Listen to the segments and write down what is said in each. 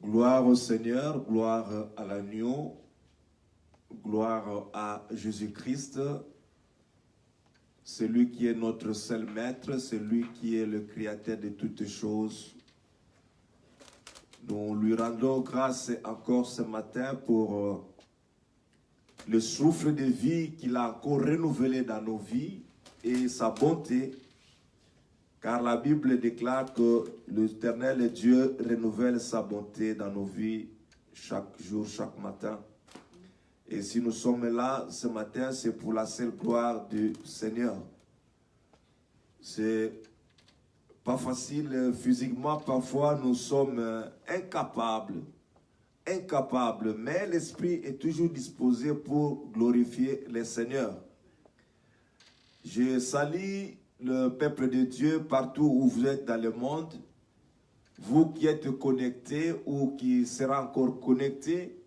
Gloire au Seigneur, gloire à l'agneau, gloire à Jésus-Christ, celui qui est notre seul maître, celui qui est le créateur de toutes choses. Nous lui rendons grâce encore ce matin pour le souffle de vie qu'il a encore renouvelé dans nos vies et sa bonté, car la Bible déclare que l'Éternel Dieu renouvelle sa bonté dans nos vies chaque jour, chaque matin. Et si nous sommes là ce matin, c'est pour la seule gloire du Seigneur. C'est pas facile physiquement, parfois nous sommes incapables, mais l'Esprit est toujours disposé pour glorifier le Seigneur. Je salue le peuple de Dieu partout où vous êtes dans le monde, vous qui êtes connectés ou qui serez encore connectés,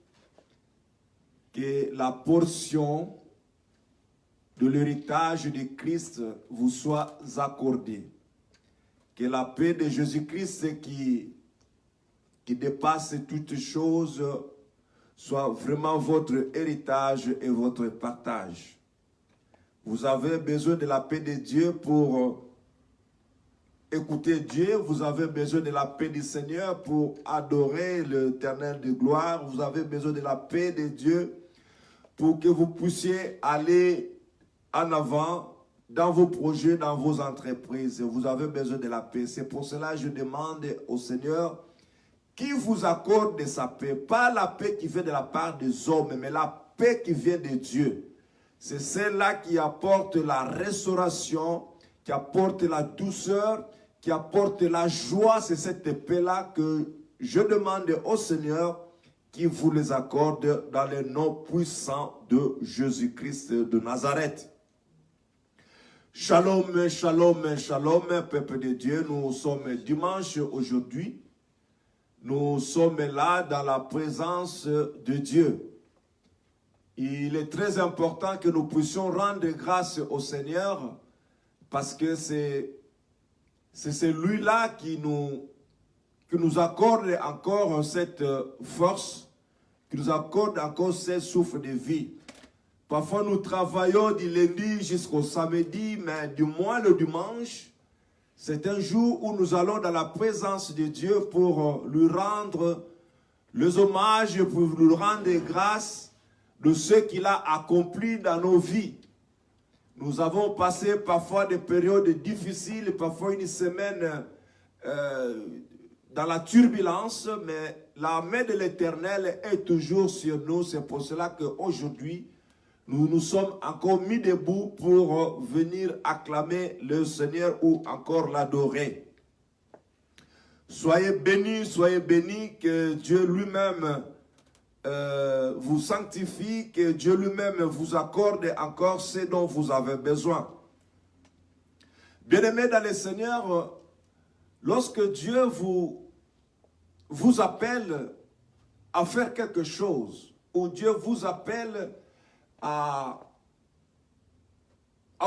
que la portion de l'héritage de Christ vous soit accordée. Que la paix de Jésus-Christ qui dépasse toutes choses soit vraiment votre héritage et votre partage. Vous avez besoin de la paix de Dieu pour écouter Dieu. Vous avez besoin de la paix du Seigneur pour adorer l'Éternel de gloire. Vous avez besoin de la paix de Dieu pour que vous puissiez aller en avant dans vos projets, dans vos entreprises. Vous avez besoin de la paix. C'est pour cela que je demande au Seigneur qui vous accorde de sa paix. Pas la paix qui vient de la part des hommes, mais la paix qui vient de Dieu. C'est celle-là qui apporte la restauration, qui apporte la douceur, qui apporte la joie. C'est cette paix-là que je demande au Seigneur qui vous les accorde dans le nom puissant de Jésus-Christ de Nazareth. Shalom, shalom, shalom, peuple de Dieu. Nous sommes dimanche aujourd'hui. Nous sommes là dans la présence de Dieu. Il est très important que nous puissions rendre grâce au Seigneur parce que c'est celui-là qui nous accorde encore cette force, qui nous accorde encore ce souffle de vie. Parfois nous travaillons du lundi jusqu'au samedi, mais du moins le dimanche, c'est un jour où nous allons dans la présence de Dieu pour lui rendre les hommages, pour lui rendre grâce de ce qu'il a accompli dans nos vies. Nous avons passé parfois des périodes difficiles, parfois une semaine dans la turbulence, mais la main de l'Éternel est toujours sur nous. C'est pour cela qu'aujourd'hui, nous nous sommes encore mis debout pour venir acclamer le Seigneur ou encore l'adorer. Soyez bénis, que Dieu lui-même vous sanctifie, que Dieu lui-même vous accorde encore ce dont vous avez besoin. Bien-aimés dans le Seigneur, lorsque Dieu vous appelle à faire quelque chose, ou Dieu vous appelle à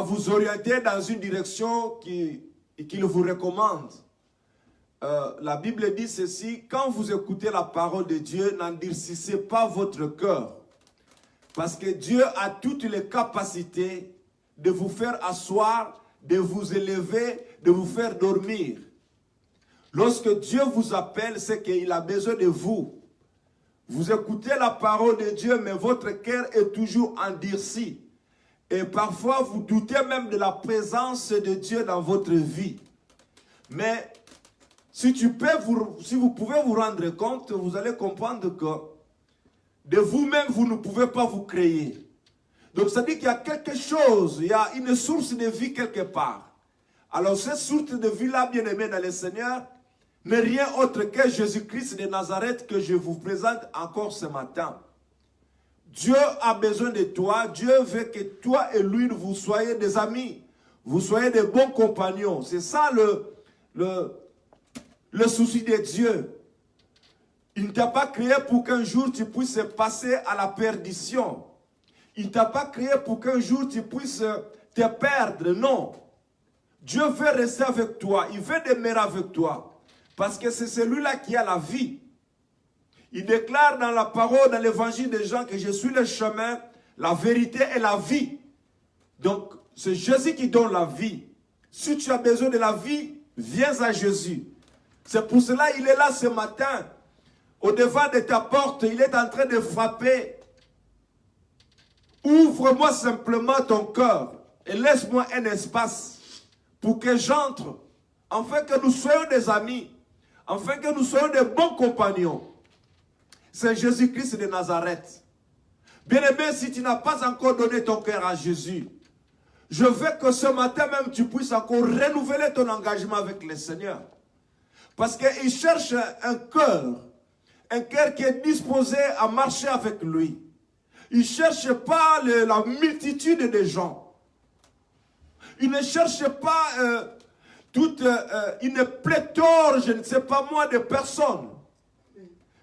vous orienter dans une direction qu'il vous recommande, la Bible dit ceci: quand vous écoutez la parole de Dieu, n'endurcissez pas votre cœur. Parce que Dieu a toutes les capacités de vous faire asseoir, de vous élever, de vous faire dormir. Lorsque Dieu vous appelle, c'est qu'il a besoin de vous. Vous écoutez la parole de Dieu, mais votre cœur est toujours endurci. Et parfois, vous doutez même de la présence de Dieu dans votre vie. Mais si vous pouvez vous rendre compte, vous allez comprendre que de vous-même, vous ne pouvez pas vous créer. Donc, ça dit qu'il y a quelque chose, il y a une source de vie quelque part. Alors, cette source de vie-là, bien-aimé dans le Seigneur, n'est rien autre que Jésus-Christ de Nazareth que je vous présente encore ce matin. Dieu a besoin de toi. Dieu veut que toi et lui, vous soyez des amis. Vous soyez des bons compagnons. C'est ça le souci de Dieu. Il ne t'a pas créé pour qu'un jour tu puisses passer à la perdition. Il ne t'a pas créé pour qu'un jour tu puisses te perdre. Non. Dieu veut rester avec toi. Il veut demeurer avec toi. Parce que c'est celui-là qui a la vie. Il déclare dans la parole, dans l'évangile de Jean, que je suis le chemin, la vérité et la vie. Donc, c'est Jésus qui donne la vie. Si tu as besoin de la vie, viens à Jésus. C'est pour cela qu'il est là ce matin. Au devant de ta porte, il est en train de frapper. Ouvre-moi simplement ton cœur et laisse-moi un espace pour que j'entre, afin que nous soyons des amis, afin que nous soyons des bons compagnons. C'est Jésus-Christ de Nazareth. Bien-aimé, si tu n'as pas encore donné ton cœur à Jésus, je veux que ce matin même tu puisses encore renouveler ton engagement avec le Seigneur. Parce qu'il cherche un cœur qui est disposé à marcher avec lui. Il ne cherche pas la multitude de gens. Il ne cherche pas une pléthore, je ne sais pas moi, de personnes.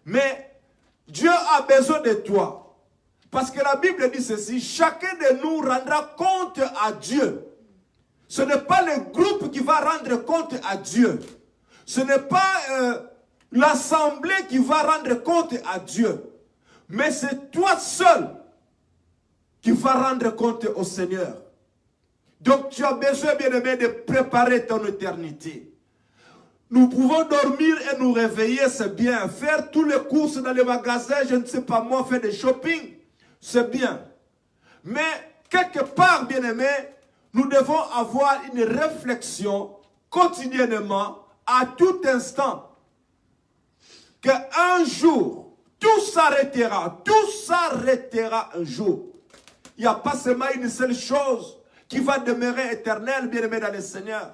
Mais Dieu a besoin de toi. Parce que la Bible dit ceci, chacun de nous rendra compte à Dieu. Ce n'est pas le groupe qui va rendre compte à Dieu. Ce n'est pas l'assemblée qui va rendre compte à Dieu. Mais c'est toi seul qui vas rendre compte au Seigneur. Donc tu as besoin, bien-aimé, de préparer ton éternité. Nous pouvons dormir et nous réveiller, c'est bien. Faire tous les courses dans les magasins, je ne sais pas moi, faire des shopping, c'est bien. Mais quelque part, bien-aimé, nous devons avoir une réflexion quotidiennement, à tout instant, qu'un jour, tout s'arrêtera un jour. Il n'y a pas seulement une seule chose qui va demeurer éternelle, bien-aimé dans le Seigneur.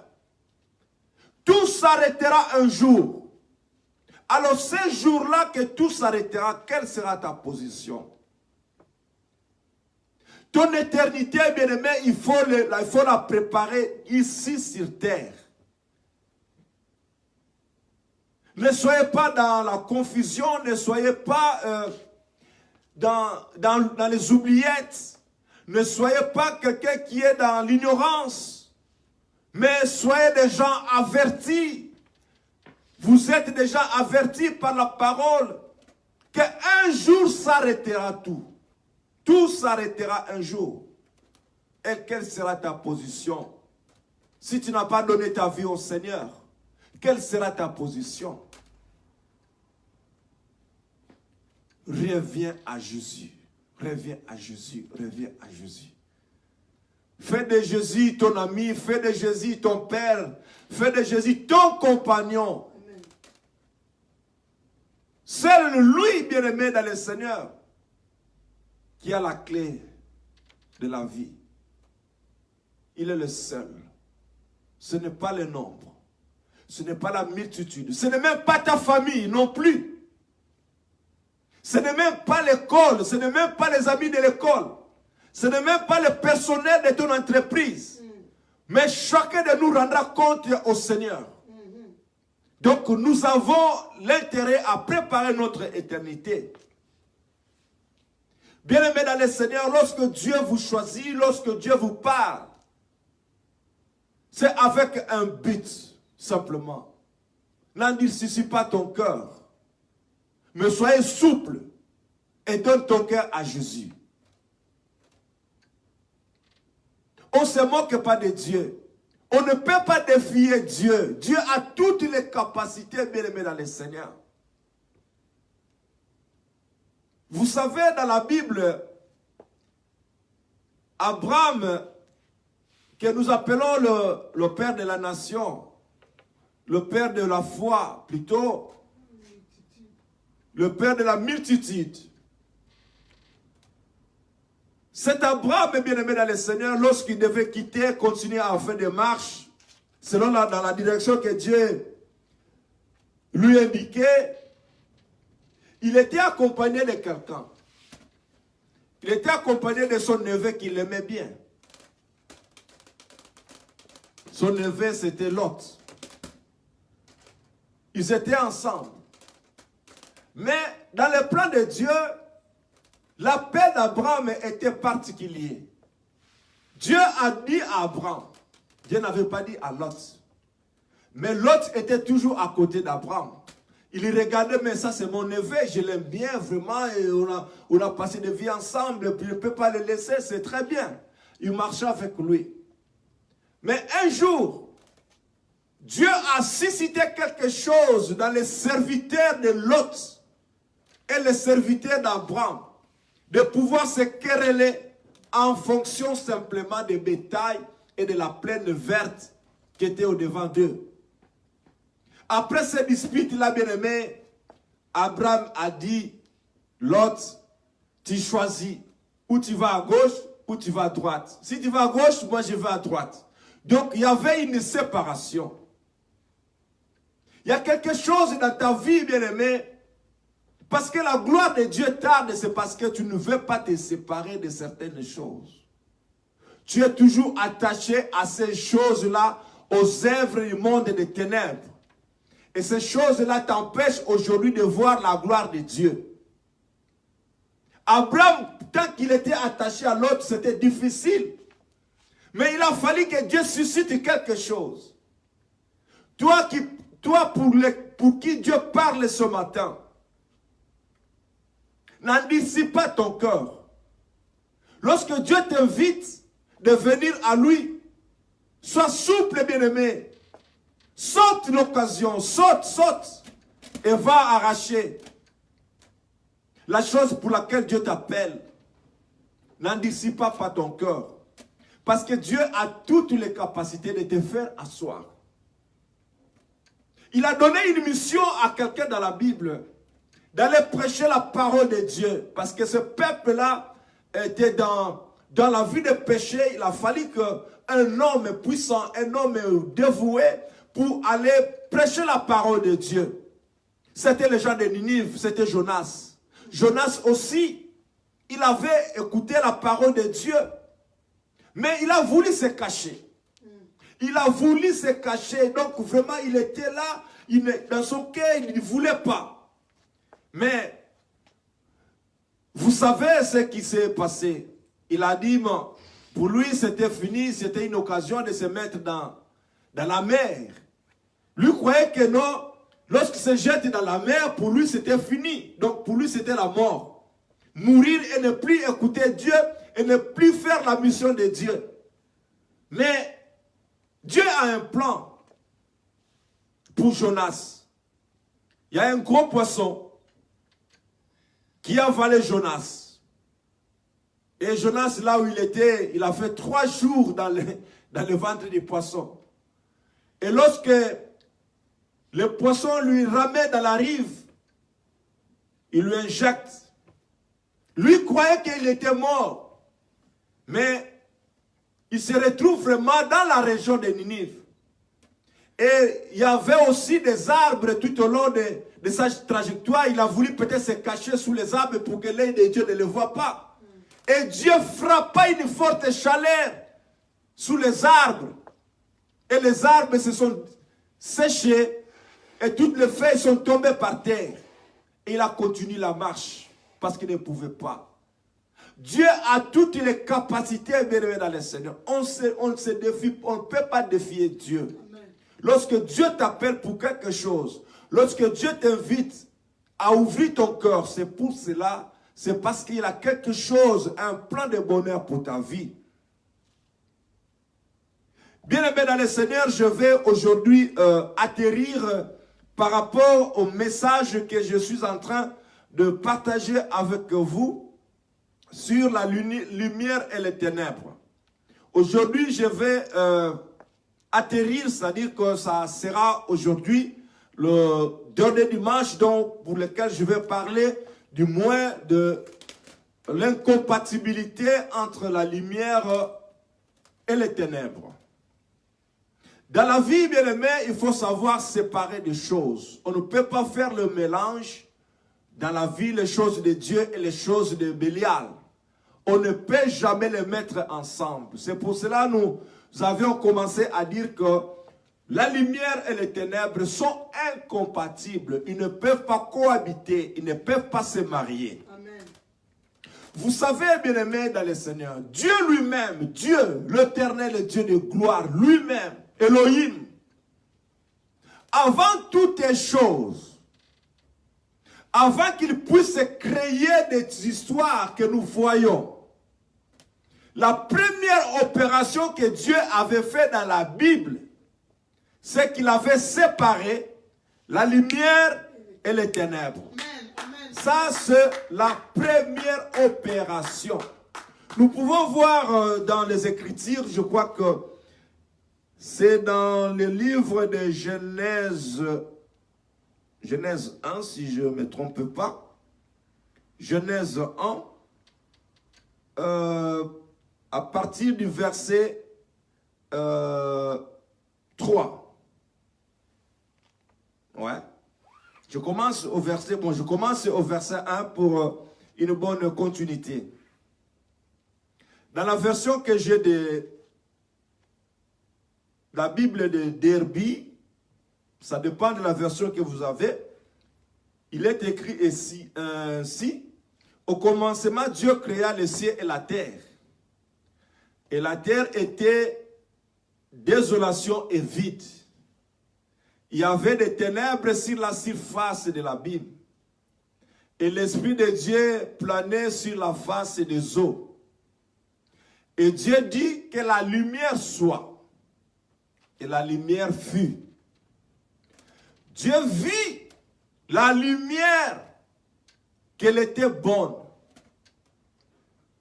Tout s'arrêtera un jour. Alors, ce jour-là que tout s'arrêtera, quelle sera ta position? Ton éternité, bien-aimé, il faut la préparer ici sur terre. Ne soyez pas dans la confusion, ne soyez pas dans les oubliettes. Ne soyez pas quelqu'un qui est dans l'ignorance. Mais soyez des gens avertis. Vous êtes déjà avertis par la parole qu'un jour s'arrêtera tout. Tout s'arrêtera un jour. Et quelle sera ta position? Si tu n'as pas donné ta vie au Seigneur, quelle sera ta position? Reviens à Jésus. Reviens à Jésus. Reviens à Jésus. Fais de Jésus ton ami. Fais de Jésus ton père. Fais de Jésus ton compagnon. Amen. Seul lui, bien-aimé dans le Seigneur, qui a la clé de la vie. Il est le seul. Ce n'est pas le nombre. Ce n'est pas la multitude. Ce n'est même pas ta famille non plus. Ce n'est même pas l'école. Ce n'est même pas les amis de l'école. Ce n'est même pas le personnel de ton entreprise. Mais chacun de nous rendra compte au Seigneur. Donc nous avons l'intérêt à préparer notre éternité. Bien-aimés dans le Seigneur, lorsque Dieu vous choisit, lorsque Dieu vous parle, c'est avec un but, simplement. N'endurcis pas ton cœur, mais soyez souple et donne ton cœur à Jésus. On ne se moque pas de Dieu. On ne peut pas défier Dieu. Dieu a toutes les capacités, bien-aimés dans le Seigneur. Vous savez, dans la Bible, Abraham, que nous appelons le père de la nation, le père de la foi, plutôt, le père de la multitude. Cet Abraham, bien-aimé dans le Seigneur, lorsqu'il devait quitter, continuer à faire des marches, selon dans la direction que Dieu lui indiquait, il était accompagné de quelqu'un. Il était accompagné de son neveu qui l'aimait bien. Son neveu, c'était Lot. Ils étaient ensemble. Mais dans le plan de Dieu, l'appel d'Abraham était particulier. Dieu a dit à Abraham, Dieu n'avait pas dit à Lot. Mais Lot était toujours à côté d'Abraham. Il regardait, mais ça c'est mon neveu, je l'aime bien vraiment, et on a passé des vies ensemble, puis je ne peux pas le laisser, c'est très bien. Il marchait avec lui. Mais un jour, Dieu a suscité quelque chose dans les serviteurs de Lot et les serviteurs d'Abraham, de pouvoir se quereller en fonction simplement des bétails et de la plaine verte qui était au-devant d'eux. Après ces disputes, là, bien-aimé, Abraham a dit, Lot, tu choisis, ou tu vas à gauche, ou tu vas à droite. Si tu vas à gauche, moi je vais à droite. Donc, il y avait une séparation. Il y a quelque chose dans ta vie, bien-aimé, parce que la gloire de Dieu tarde, c'est parce que tu ne veux pas te séparer de certaines choses. Tu es toujours attaché à ces choses-là, aux œuvres du monde des ténèbres. Et ces choses-là t'empêchent aujourd'hui de voir la gloire de Dieu. Abraham, tant qu'il était attaché à l'autre, c'était difficile. Mais il a fallu que Dieu suscite quelque chose. Toi pour qui Dieu parle ce matin, n'endurcis pas ton cœur. Lorsque Dieu t'invite de venir à lui, sois souple, bien-aimé. Saute l'occasion, saute, et va arracher la chose pour laquelle Dieu t'appelle. N'endurcis pas ton cœur. Parce que Dieu a toutes les capacités de te faire asseoir. Il a donné une mission à quelqu'un dans la Bible, d'aller prêcher la parole de Dieu. Parce que ce peuple-là était dans la vie de péché. Il a fallu qu'un homme puissant, un homme dévoué, pour aller prêcher la parole de Dieu. C'était les gens de Ninive, c'était Jonas. Jonas aussi, il avait écouté la parole de Dieu, mais il a voulu se cacher. Il a voulu se cacher, donc vraiment il était là, dans son cœur, il ne voulait pas. Mais, vous savez ce qui s'est passé. Il a dit, pour lui c'était fini, c'était une occasion de se mettre dans la mer. Lui croyait que non, lorsqu'il se jette dans la mer, pour lui c'était fini. Donc pour lui c'était la mort. Mourir et ne plus écouter Dieu et ne plus faire la mission de Dieu. Mais Dieu a un plan pour Jonas. Il y a un gros poisson qui a avalé Jonas. Et Jonas, là où il était, il a fait 3 jours dans le ventre du poisson. Et lorsque le poisson lui ramène dans la rive, il lui injecte. Lui croyait qu'il était mort. Mais il se retrouve vraiment dans la région de Ninive. Et il y avait aussi des arbres tout au long de sa trajectoire. Il a voulu peut-être se cacher sous les arbres pour que l'œil de Dieu ne le voie pas. Et Dieu frappa une forte chaleur sous les arbres. Et les arbres se sont séchés. Et toutes les feuilles sont tombées par terre. Et il a continué la marche. Parce qu'il ne pouvait pas. Dieu a toutes les capacités dans le Seigneur. On ne peut pas défier Dieu. Amen. Lorsque Dieu t'appelle pour quelque chose, lorsque Dieu t'invite à ouvrir ton cœur, c'est pour cela, c'est parce qu'il a quelque chose, un plan de bonheur pour ta vie. Bien-aimé dans le Seigneur, je vais aujourd'hui atterrir par rapport au message que je suis en train de partager avec vous sur la lumière et les ténèbres. Aujourd'hui, je vais atterrir, c'est-à-dire que ça sera aujourd'hui le dernier dimanche pour lequel je vais parler du moins de l'incompatibilité entre la lumière et les ténèbres. Dans la vie, bien aimé, il faut savoir séparer des choses. On ne peut pas faire le mélange dans la vie, les choses de Dieu et les choses de Bélial. On ne peut jamais les mettre ensemble. C'est pour cela que nous avions commencé à dire que la lumière et les ténèbres sont incompatibles. Ils ne peuvent pas cohabiter. Ils ne peuvent pas se marier. Amen. Vous savez, bien aimé dans le Seigneur, Dieu lui-même, Dieu, l'éternel Dieu de gloire, lui-même, Elohim, avant toutes les choses, avant qu'il puisse créer des histoires que nous voyons, la première opération que Dieu avait faite dans la Bible, c'est qu'il avait séparé la lumière et les ténèbres. Ça, c'est la première opération. Nous pouvons voir dans les Écritures, je crois que c'est dans le livre de Genèse, Genèse 1, si je ne me trompe pas. Genèse 1, à partir du verset 3. Ouais. Je commence au verset 1 pour une bonne continuité. Dans la version que j'ai de la Bible de Derby, ça dépend de la version que vous avez, il est écrit ici, ainsi, au commencement, Dieu créa le ciel et la terre. Et la terre était désolation et vide. Il y avait des ténèbres sur la surface de l'abîme. Et l'Esprit de Dieu planait sur la face des eaux. Et Dieu dit que la lumière soit. Et la lumière fut. Dieu vit la lumière qu'elle était bonne.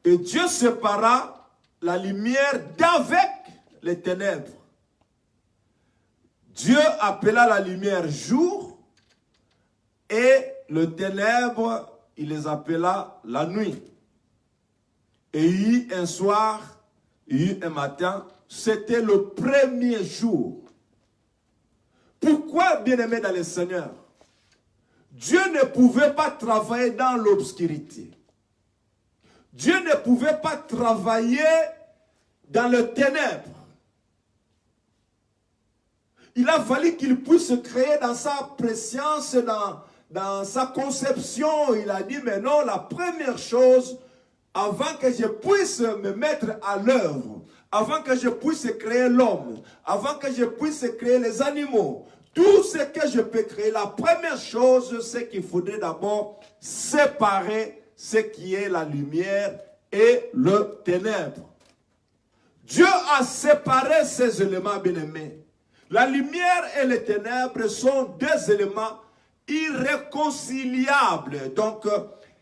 Et Dieu sépara la lumière d'avec les ténèbres. Dieu appela la lumière jour et le ténèbre, il les appela la nuit. Et il y eut un soir, il y eut un matin, c'était le premier jour. Pourquoi, bien-aimés dans le Seigneur, Dieu ne pouvait pas travailler dans l'obscurité. Dieu ne pouvait pas travailler dans le ténèbre. Il a fallu qu'il puisse créer dans sa préscience, dans sa conception. Il a dit, mais non, la première chose, avant que je puisse me mettre à l'œuvre, avant que je puisse créer l'homme, avant que je puisse créer les animaux, tout ce que je peux créer, la première chose, c'est qu'il faudrait d'abord séparer ce qui est la lumière et le ténèbre. Dieu a séparé ces éléments, bien-aimés. La lumière et les ténèbres sont deux éléments irréconciliables. Donc,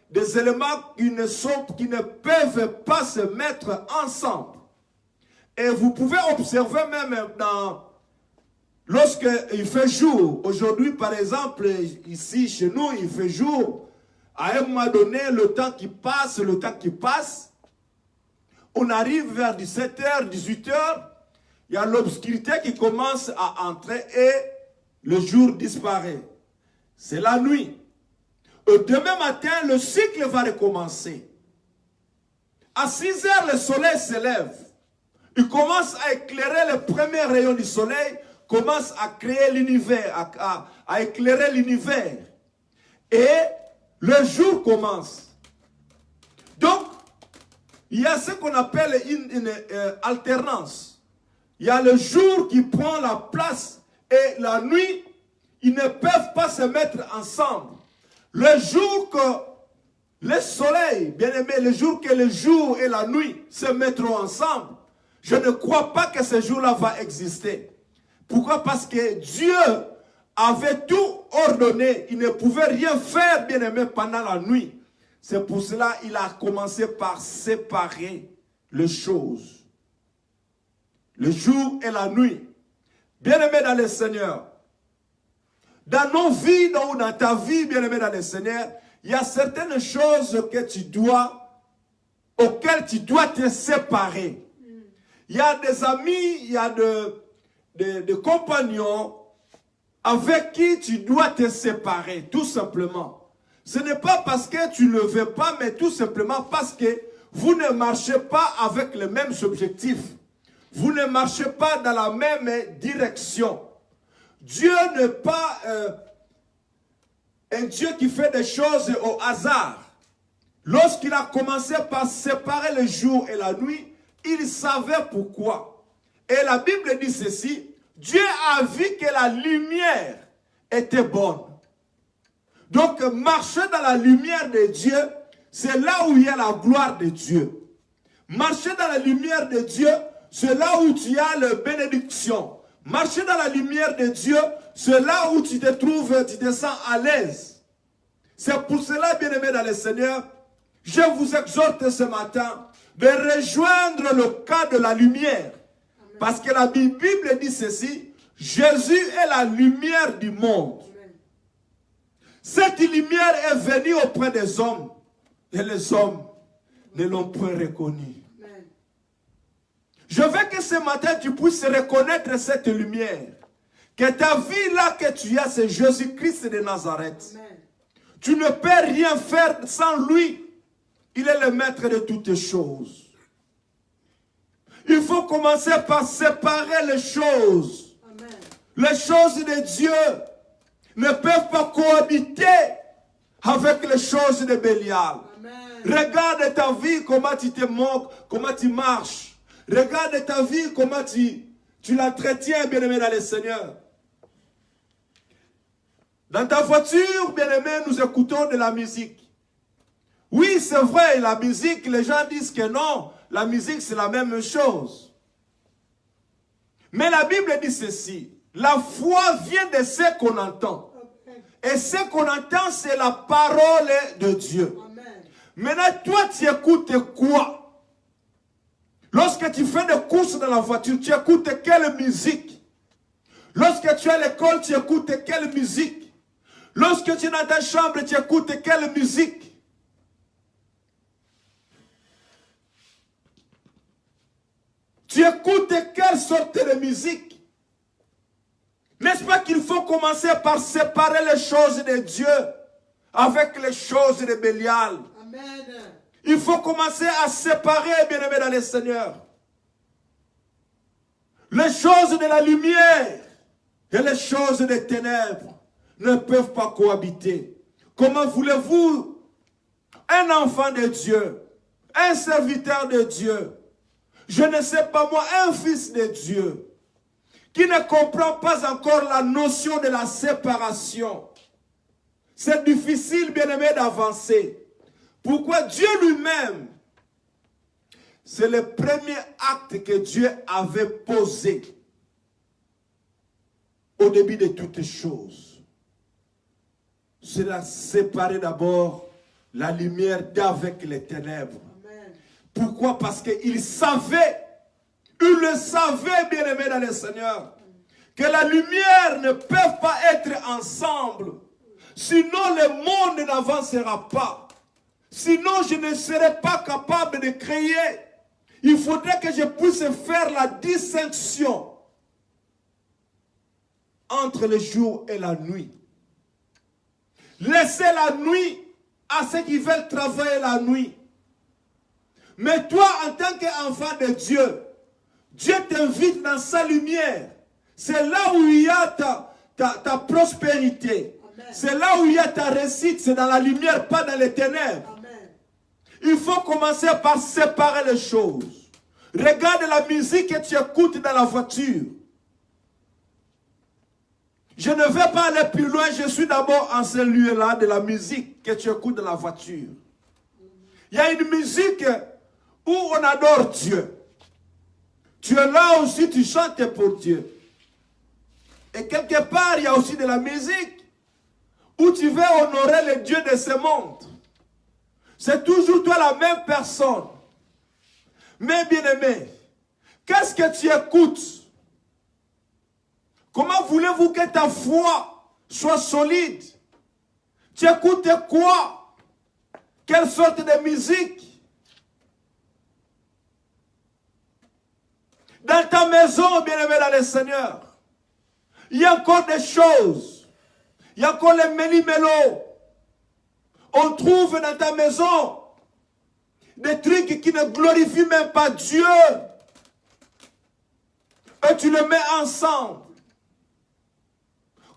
des éléments qui ne peuvent pas se mettre ensemble. Et vous pouvez observer même lorsqu'il fait jour. Aujourd'hui, par exemple, ici, chez nous, il fait jour. À un moment donné, le temps qui passe, on arrive vers 17h, 18h, il y a l'obscurité qui commence à entrer et le jour disparaît. C'est la nuit. Et demain matin, le cycle va recommencer. À 6 heures, le soleil se lève. Il commence à éclairer les premiers rayons du soleil, commence à créer l'univers, à éclairer l'univers. Et le jour commence. Donc, il y a ce qu'on appelle une alternance. Il y a le jour qui prend la place et la nuit, ils ne peuvent pas se mettre ensemble. Le jour que le soleil, bien aimé, le jour que le jour et la nuit se mettront ensemble, je ne crois pas que ce jour-là va exister. Pourquoi? Parce que Dieu avait tout ordonné. Il ne pouvait rien faire, bien aimé, pendant la nuit. C'est pour cela qu'il a commencé par séparer les choses. Le jour et la nuit. Bien-aimé dans le Seigneur, dans nos vies, dans ta vie, bien-aimé dans le Seigneur, il y a certaines choses auxquelles tu dois te séparer. Il y a des amis, il y a des compagnons avec qui tu dois te séparer, tout simplement. Ce n'est pas parce que tu ne le veux pas, mais tout simplement parce que vous ne marchez pas avec les mêmes objectifs. Vous ne marchez pas dans la même direction. Dieu n'est pas un Dieu qui fait des choses au hasard. Lorsqu'il a commencé par séparer le jour et la nuit, il savait pourquoi. Et la Bible dit ceci, Dieu a vu que la lumière était bonne. Donc, marcher dans la lumière de Dieu, c'est là où il y a la gloire de Dieu. Marcher dans la lumière de Dieu, c'est là où tu as la bénédiction. Marcher dans la lumière de Dieu, c'est là où tu te trouves, tu te sens à l'aise. C'est pour cela, bien-aimés dans le Seigneur, je vous exhorte ce matin de rejoindre le cas de la lumière. Amen. Parce que la Bible dit ceci, Jésus est la lumière du monde. Amen. Cette lumière est venue auprès des hommes et les hommes ne l'ont point reconnue. Amen. Je veux que ce matin tu puisses reconnaître cette lumière. Que ta vie là que tu as, c'est Jésus-Christ de Nazareth. Amen. Tu ne peux rien faire sans lui. Il est le maître de toutes choses. Il faut commencer par séparer les choses. Amen. Les choses de Dieu ne peuvent pas cohabiter avec les choses de Bélial. Amen. Regarde ta vie, comment tu te moques, comment tu marches. Regarde ta vie, comment tu l'entretiens, bien-aimé dans le Seigneur. Dans ta voiture, bien-aimé, nous écoutons de la musique. Oui, c'est vrai, la musique, les gens disent que non, la musique c'est la même chose. Mais la Bible dit ceci, la foi vient de ce qu'on entend. Et ce qu'on entend, c'est la parole de Dieu. Amen. Maintenant, toi, tu écoutes quoi? Lorsque tu fais des courses dans la voiture, tu écoutes quelle musique? Lorsque tu es à l'école, tu écoutes quelle musique? Lorsque tu es dans ta chambre, tu écoutes quelle musique? Tu écoutes quelle sorte de musique? N'est-ce pas qu'il faut commencer par séparer les choses de Dieu avec les choses de Bélial? Amen. Il faut commencer à séparer, bien-aimés dans le Seigneur, les choses de la lumière et les choses des ténèbres ne peuvent pas cohabiter. Comment voulez-vous, un enfant de Dieu, un serviteur de Dieu, je ne sais pas moi, un fils de Dieu, qui ne comprend pas encore la notion de la séparation. C'est difficile, bien-aimé, d'avancer. Pourquoi Dieu lui-même, c'est le premier acte que Dieu avait posé au début de toutes choses. C'est de séparer d'abord la lumière d'avec les ténèbres. Amen. Pourquoi? Parce qu'il savait, il le savait, bien-aimé dans le Seigneur, que la lumière ne peut pas être ensemble. Sinon, le monde n'avancera pas. Sinon, je ne serai pas capable de créer. Il faudrait que je puisse faire la distinction entre le jour et la nuit. Laissez la nuit à ceux qui veulent travailler la nuit. Mais toi, en tant qu'enfant de Dieu, Dieu t'invite dans sa lumière. C'est là où il y a ta prospérité. C'est là où il y a ta réussite. C'est dans la lumière, pas dans les ténèbres. Amen. Il faut commencer par séparer les choses. Regarde la musique que tu écoutes dans la voiture. Je ne vais pas aller plus loin. Je suis d'abord en ce lieu-là de la musique que tu écoutes dans la voiture. Il y a une musique où on adore Dieu. Tu es là aussi, tu chantes pour Dieu. Et quelque part, il y a aussi de la musique où tu veux honorer le Dieu de ce monde. C'est toujours toi la même personne. Mais bien aimé, qu'est-ce que tu écoutes? Comment voulez-vous que ta foi soit solide? Tu écoutes quoi? Quelle sorte de musique? Dans ta maison, bien-aimé dans le Seigneur, il y a encore des choses. Il y a encore les méli-mélos. On trouve dans ta maison des trucs qui ne glorifient même pas Dieu. Et tu les mets ensemble.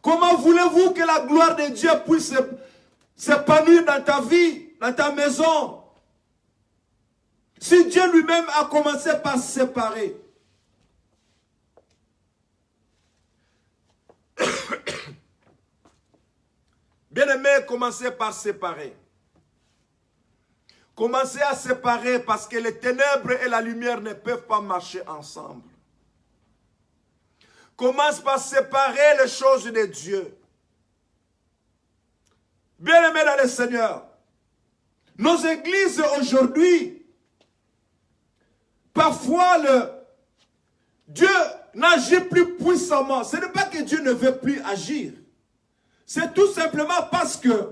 Comment voulez-vous que la gloire de Dieu puisse s'épanouir dans ta vie, dans ta maison, si Dieu lui-même a commencé par se séparer? Bien-aimé, bien-aimés, commencez par séparer. Commencez à séparer parce que les ténèbres et la lumière ne peuvent pas marcher ensemble. Commence par séparer les choses de Dieu. Bien-aimés dans le Seigneur, nos églises aujourd'hui, parfois Dieu n'agit plus puissamment. Ce n'est pas que Dieu ne veut plus agir. C'est tout simplement parce que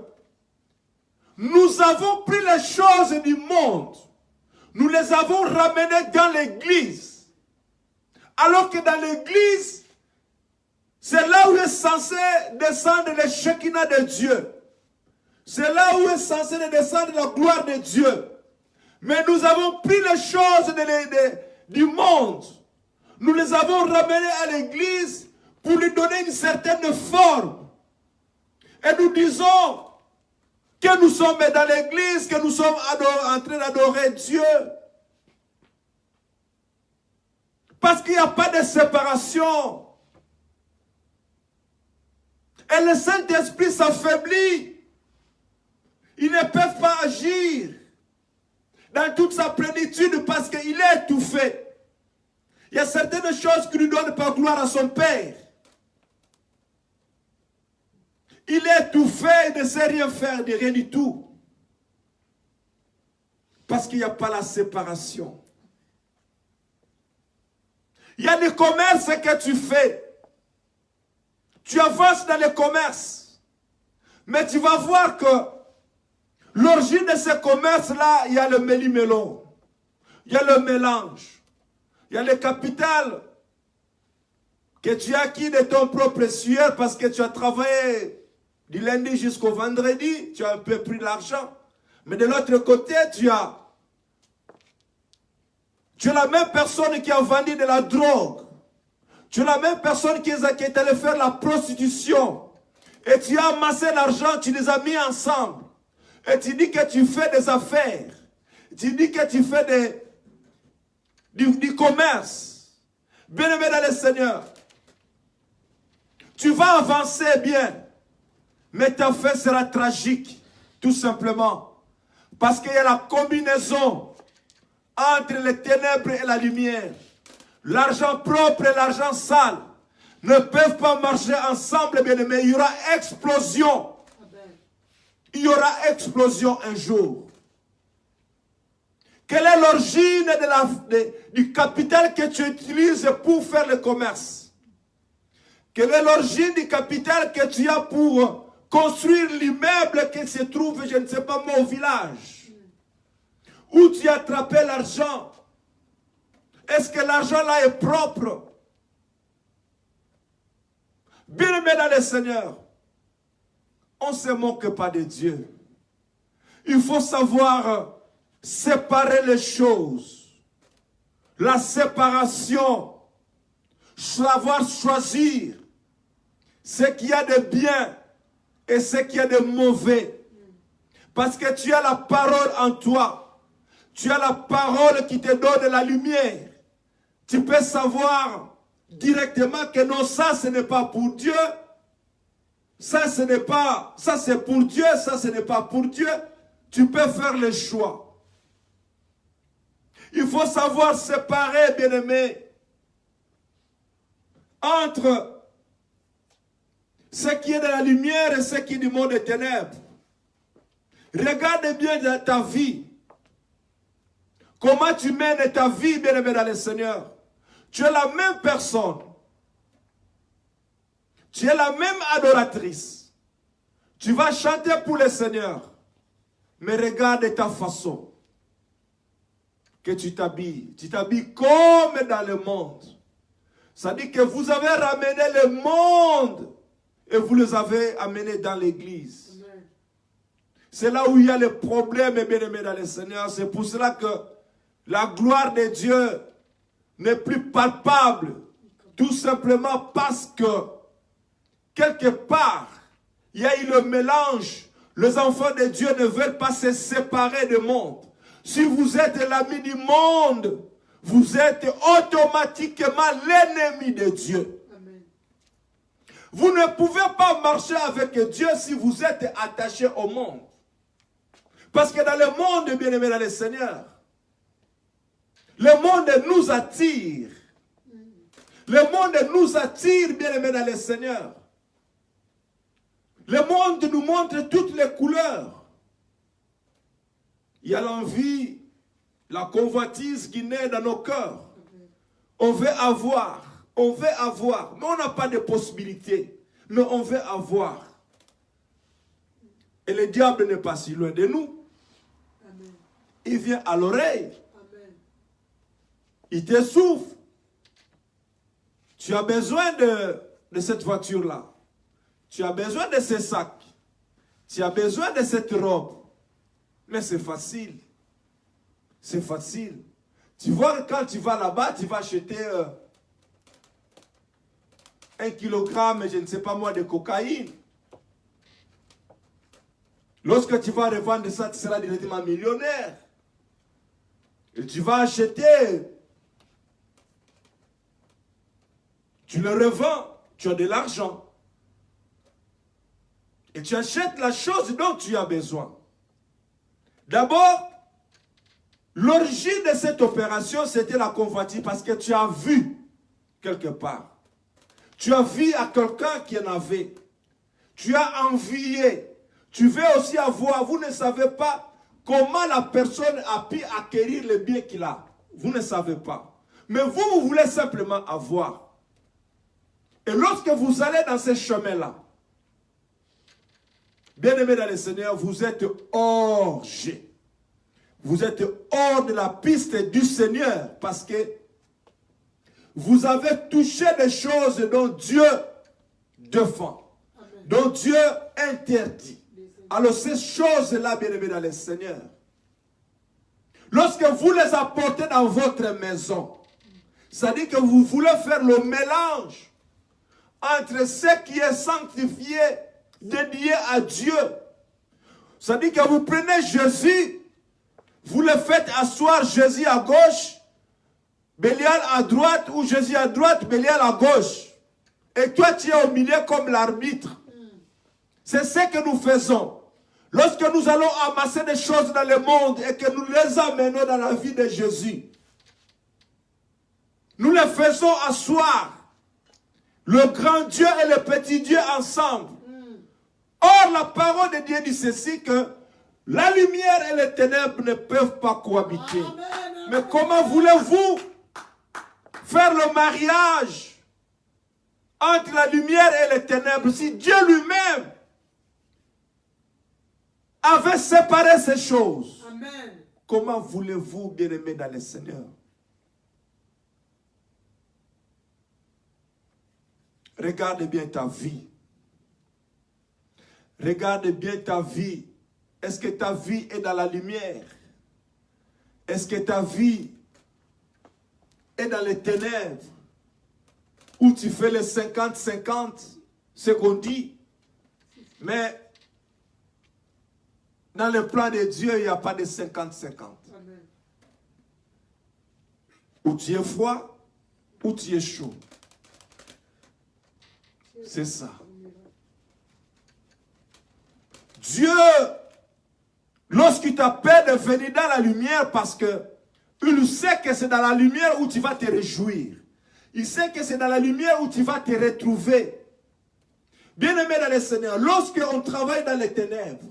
nous avons pris les choses du monde. Nous les avons ramenées dans l'église. Alors que dans l'église, c'est là où est censé descendre le Shekinah de Dieu. C'est là où est censé descendre la gloire de Dieu. Mais nous avons pris les choses du monde. Nous les avons ramenées à l'église pour lui donner une certaine forme. Et nous disons que nous sommes dans l'église, que nous sommes en train d'adorer Dieu. Parce qu'il n'y a pas de séparation. Et le Saint-Esprit s'affaiblit. Ils ne peuvent pas agir dans toute sa plénitude parce qu'il est étouffé. Il y a certaines choses qui ne donnent pas gloire à son Père. Il est étouffé, il ne sait rien faire de rien du tout. Parce qu'il n'y a pas la séparation. Il y a des commerces que tu fais. Tu avances dans les commerces. Mais tu vas voir que l'origine de ces commerces-là, il y a le méli-mélo. Il y a le mélange. Il y a le capital que tu as acquis de ton propre sueur parce que tu as travaillé du lundi jusqu'au vendredi. Tu as un peu pris l'argent. Mais de l'autre côté, tu es la même personne qui a vendu de la drogue. Tu es la même personne qui est allée faire la prostitution. Et tu as amassé l'argent, tu les as mis ensemble. Et tu dis que tu fais des affaires. Tu dis que tu fais du commerce. Bien-aimé dans le Seigneur, tu vas avancer bien. Mais ta fin sera tragique. Tout simplement. Parce qu'il y a la combinaison entre les ténèbres et la lumière. L'argent propre et l'argent sale ne peuvent pas marcher ensemble, bien aimé. Il y aura explosion. Il y aura explosion un jour. Quelle est l'origine du capital que tu utilises pour faire le commerce? Quelle est l'origine du capital que tu as pour construire l'immeuble qui se trouve, je ne sais pas, mon village? Où tu as attrapé l'argent? Est-ce que l'argent là est propre? Bien-aimé dans le Seigneur, on ne se moque pas de Dieu. Il faut savoir séparer les choses. La séparation. Savoir choisir ce qu'il y a de bien et ce qu'il y a de mauvais. Parce que tu as la parole en toi. Tu as la parole qui te donne la lumière. Tu peux savoir directement que non, ça ce n'est pas pour Dieu. Ça ce n'est pas, ça c'est pour Dieu, ça ce n'est pas pour Dieu. Tu peux faire le choix. Il faut savoir séparer, bien-aimé, entre ce qui est de la lumière et ce qui est du monde des ténèbres. Regarde bien ta vie. Comment tu mènes ta vie, bien-aimé dans le Seigneur. Tu es la même personne. Tu es la même adoratrice. Tu vas chanter pour le Seigneur. Mais regarde ta façon que tu t'habilles. Tu t'habilles comme dans le monde. Ça dit que vous avez ramené le monde et vous les avez amenés dans l'église. C'est là où il y a le problème, bien-aimé dans le Seigneur. C'est pour cela que la gloire de Dieu n'est plus palpable. Tout simplement parce que quelque part, il y a eu le mélange. Les enfants de Dieu ne veulent pas se séparer du monde. Si vous êtes l'ami du monde, vous êtes automatiquement l'ennemi de Dieu. Amen. Vous ne pouvez pas marcher avec Dieu si vous êtes attaché au monde. Parce que dans le monde, bien-aimés dans le Seigneur, le monde nous attire. Le monde nous attire, bien-aimés dans le Seigneur. Le monde nous montre toutes les couleurs. Il y a l'envie, la convoitise qui naît dans nos cœurs. On veut avoir. On veut avoir, mais on n'a pas de possibilité. Mais on veut avoir. Et le diable n'est pas si loin de nous. Amen. Il vient à l'oreille. Il te souffle. Tu as besoin de cette voiture-là. Tu as besoin de ce sac. Tu as besoin de cette robe. Mais c'est facile. C'est facile. Tu vois, quand tu vas là-bas, tu vas acheter 1 kilogramme, je ne sais pas moi, de cocaïne. Lorsque tu vas revendre ça, tu seras directement millionnaire. Et tu vas acheter. Tu le revends, tu as de l'argent. Et tu achètes la chose dont tu as besoin. D'abord, l'origine de cette opération, c'était la convoitise parce que tu as vu quelque part. Tu as vu à quelqu'un qui en avait. Tu as envié. Tu veux aussi avoir. Vous ne savez pas comment la personne a pu acquérir le bien qu'il a. Vous ne savez pas. Mais vous voulez simplement avoir. Et lorsque vous allez dans ce chemin-là, bien-aimés dans le Seigneur, vous êtes hors jeu. Vous êtes hors de la piste du Seigneur parce que vous avez touché des choses dont Dieu défend, dont Dieu interdit. Alors ces choses-là, bien-aimés dans le Seigneur, lorsque vous les apportez dans votre maison, c'est-à-dire que vous voulez faire le mélange entre ce qui est sanctifié, dédié à Dieu. C'est-à-dire que vous prenez Jésus, vous le faites asseoir Jésus à gauche, Bélial à droite, ou Jésus à droite, Bélial à gauche. Et toi, tu es au milieu comme l'arbitre. C'est ce que nous faisons. Lorsque nous allons amasser des choses dans le monde et que nous les amenons dans la vie de Jésus, nous les faisons asseoir. Le grand Dieu et le petit Dieu ensemble. Or, la parole de Dieu dit ceci, que la lumière et les ténèbres ne peuvent pas cohabiter. Amen. Mais comment voulez-vous faire le mariage entre la lumière et les ténèbres si Dieu lui-même avait séparé ces choses? Amen. Comment voulez-vous, bien-aimés dans le Seigneur? Regarde bien ta vie. Regarde bien ta vie. Est-ce que ta vie est dans la lumière? Est-ce que ta vie est dans les ténèbres? Où tu fais les 50-50, ce qu'on dit. Mais dans le plan de Dieu, il n'y a pas de 50-50. Où tu es froid, où tu es chaud. C'est ça. Dieu, lorsqu'il t'appelle de venir dans la lumière, parce que il sait que c'est dans la lumière où tu vas te réjouir. Il sait que c'est dans la lumière où tu vas te retrouver. Bien-aimé dans le Seigneur, lorsqu'on travaille dans les ténèbres,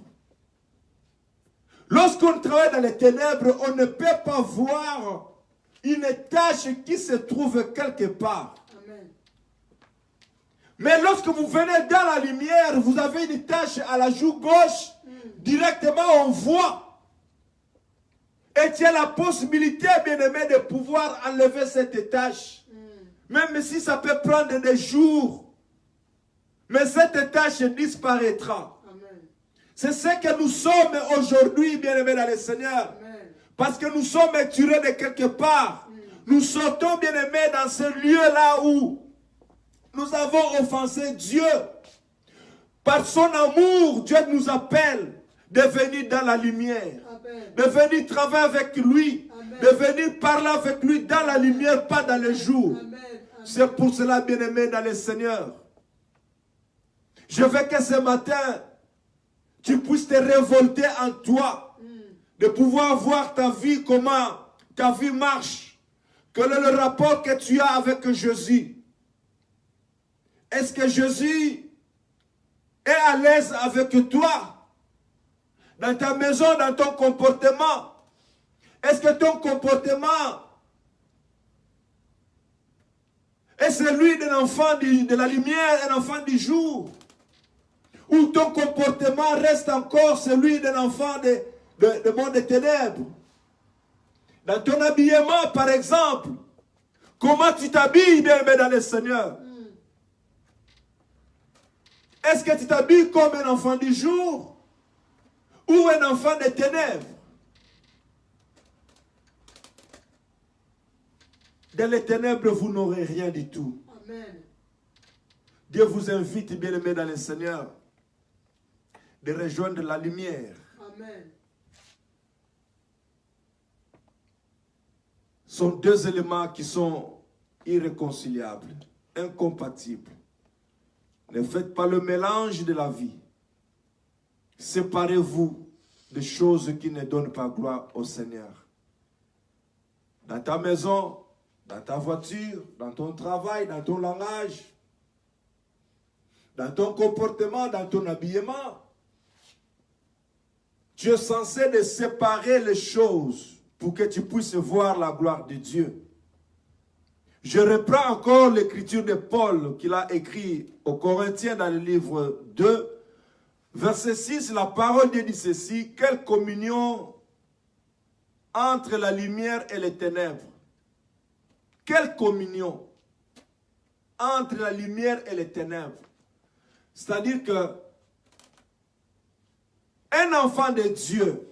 lorsqu'on travaille dans les ténèbres, on ne peut pas voir une tâche qui se trouve quelque part. Amen. Mais lorsque vous venez dans la lumière, vous avez une tâche à la joue gauche, directement on voit. Et tu as la possibilité, bien-aimé, de pouvoir enlever cette tâche. Même si ça peut prendre des jours. Mais cette tâche disparaîtra. C'est ce que nous sommes aujourd'hui, bien-aimés dans le Seigneur. Amen. Parce que nous sommes tirés de quelque part. Nous sortons, bien-aimés, dans ce lieu-là où nous avons offensé Dieu. Par son amour, Dieu nous appelle de venir dans la lumière. Amen. De venir travailler avec lui. Amen. De venir parler avec lui dans la lumière, pas dans le jour. C'est pour cela, bien-aimés dans le Seigneur, Je veux que ce matin, tu puisses te révolter en toi, de pouvoir voir ta vie, comment ta vie marche. Quel est le rapport que tu as avec Jésus? Est-ce que Jésus est à l'aise avec toi? Dans ta maison, dans ton comportement? Est-ce que ton comportement est celui d'un enfant de la lumière, un enfant du jour? Ou ton comportement reste encore celui d'un enfant de monde des ténèbres? Dans ton habillement, par exemple, comment tu t'habilles, bien-aimé dans le Seigneur? Est-ce que tu t'habilles comme un enfant du jour ou un enfant des ténèbres? Dans les ténèbres, vous n'aurez rien du tout. Amen. Dieu vous invite, bien-aimé dans le Seigneur, de rejoindre la lumière. Amen. Ce sont deux éléments qui sont irréconciliables, incompatibles. Ne faites pas le mélange de la vie. Séparez-vous des choses qui ne donnent pas gloire au Seigneur. Dans ta maison, dans ta voiture, dans ton travail, dans ton langage, dans ton comportement, dans ton habillement, tu es censé de séparer les choses pour que tu puisses voir la gloire de Dieu. Je reprends encore l'écriture de Paul qu'il a écrit aux Corinthiens dans le livre 2, verset 6, la parole de Dieu dit ceci: quelle communion entre la lumière et les ténèbres. Quelle communion entre la lumière et les ténèbres. C'est-à-dire que un enfant de Dieu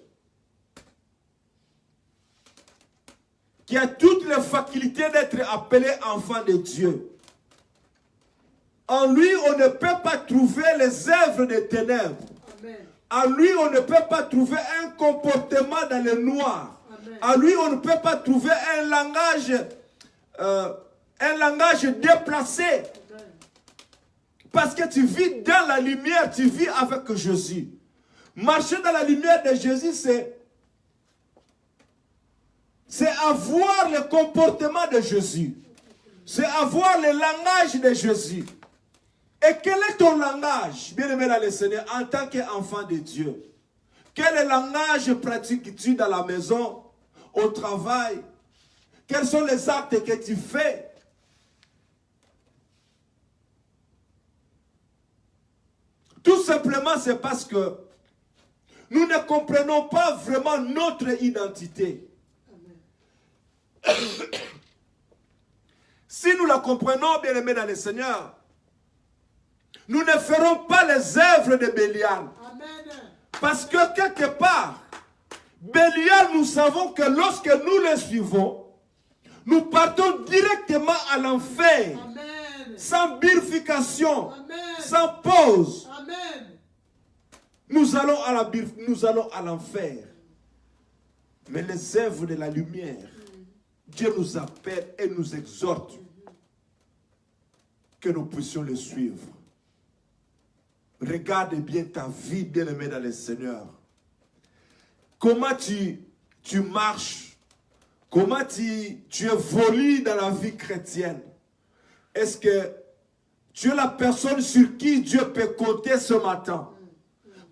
qui a toutes les facultés d'être appelé enfant de Dieu, en lui, on ne peut pas trouver les œuvres des ténèbres. Amen. En lui, on ne peut pas trouver un comportement dans le noir. Amen. En lui, on ne peut pas trouver un langage déplacé. Amen. Parce que tu vis dans la lumière, tu vis avec Jésus. Marcher dans la lumière de Jésus, c'est avoir le comportement de Jésus. C'est avoir le langage de Jésus. Et quel est ton langage, bien-aimé dans le Seigneur, en tant qu'enfant de Dieu? Quel langage pratiques-tu dans la maison, au travail? Quels sont les actes que tu fais? Tout simplement, c'est parce que nous ne comprenons pas vraiment notre identité. Si nous la comprenons, bien-aimés dans le Seigneur, nous ne ferons pas les œuvres de Bélial. Amen. Parce que quelque part, Bélial, nous savons que lorsque nous le suivons, nous partons directement à l'enfer. Amen. Sans bifurcation, Amen. sans pause. Amen. Nous allons à l'enfer. Mais les œuvres de la lumière, Dieu nous appelle et nous exhorte que nous puissions le suivre. Regarde bien ta vie, bien-aimé dans le Seigneur. Comment tu marches, comment tu évolues dans la vie chrétienne. Est-ce que tu es la personne sur qui Dieu peut compter ce matin?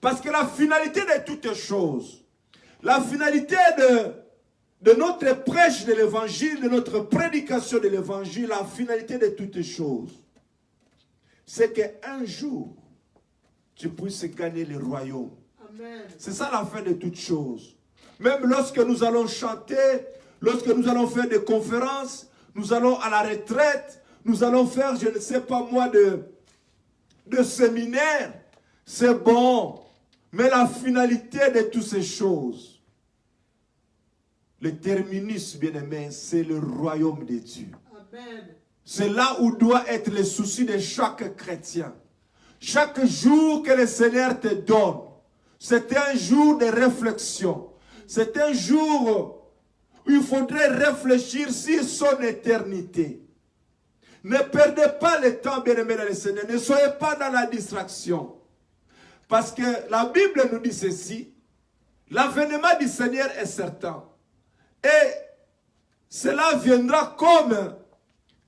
Parce que la finalité de toutes choses, la finalité de notre prêche de l'évangile, de notre prédication de l'évangile, la finalité de toutes choses, c'est qu'un jour, tu puisses gagner le royaume. C'est ça la fin de toutes choses. Même lorsque nous allons chanter, lorsque nous allons faire des conférences, nous allons à la retraite, nous allons faire, je ne sais pas moi, de séminaires, c'est bon. Mais la finalité de toutes ces choses, le terminus, bien-aimé, c'est le royaume de Dieu. C'est là où doit être le souci de chaque chrétien. Chaque jour que le Seigneur te donne, c'est un jour de réflexion. C'est un jour où il faudrait réfléchir sur son éternité. Ne perdez pas le temps, bien-aimés dans le Seigneur. Ne soyez pas dans la distraction. Parce que la Bible nous dit ceci. L'avènement du Seigneur est certain. Et cela viendra comme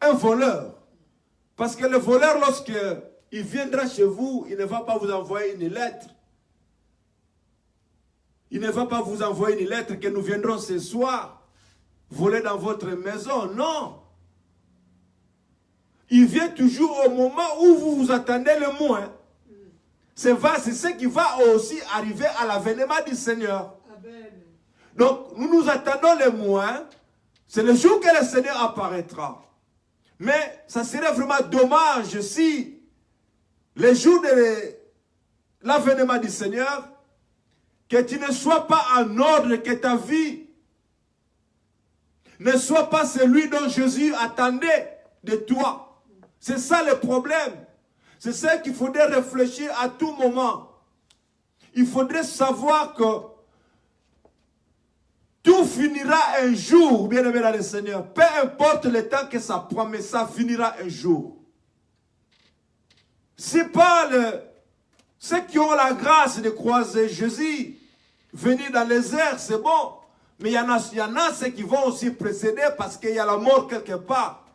un voleur. Parce que le voleur, lorsqu'il viendra chez vous, il ne va pas vous envoyer une lettre. Il ne va pas vous envoyer une lettre que nous viendrons ce soir voler dans votre maison. Non. Il vient toujours au moment où vous vous attendez le moins. C'est ce qui va aussi arriver à l'avènement du Seigneur. Amen. Donc, nous nous attendons le moins. C'est le jour que le Seigneur apparaîtra. Mais ça serait vraiment dommage si le jour de l'avènement du Seigneur, que tu ne sois pas en ordre, que ta vie ne soit pas celui dont Jésus attendait de toi. C'est ça le problème. C'est ça qu'il faudrait réfléchir à tout moment. Il faudrait savoir que tout finira un jour, bien-aimé dans le Seigneur. Peu importe le temps que ça prend, mais ça finira un jour. C'est pas ceux qui ont la grâce de croiser Jésus, venir dans les airs, c'est bon. Mais il y en a ceux qui vont aussi précéder parce qu'il y a la mort quelque part.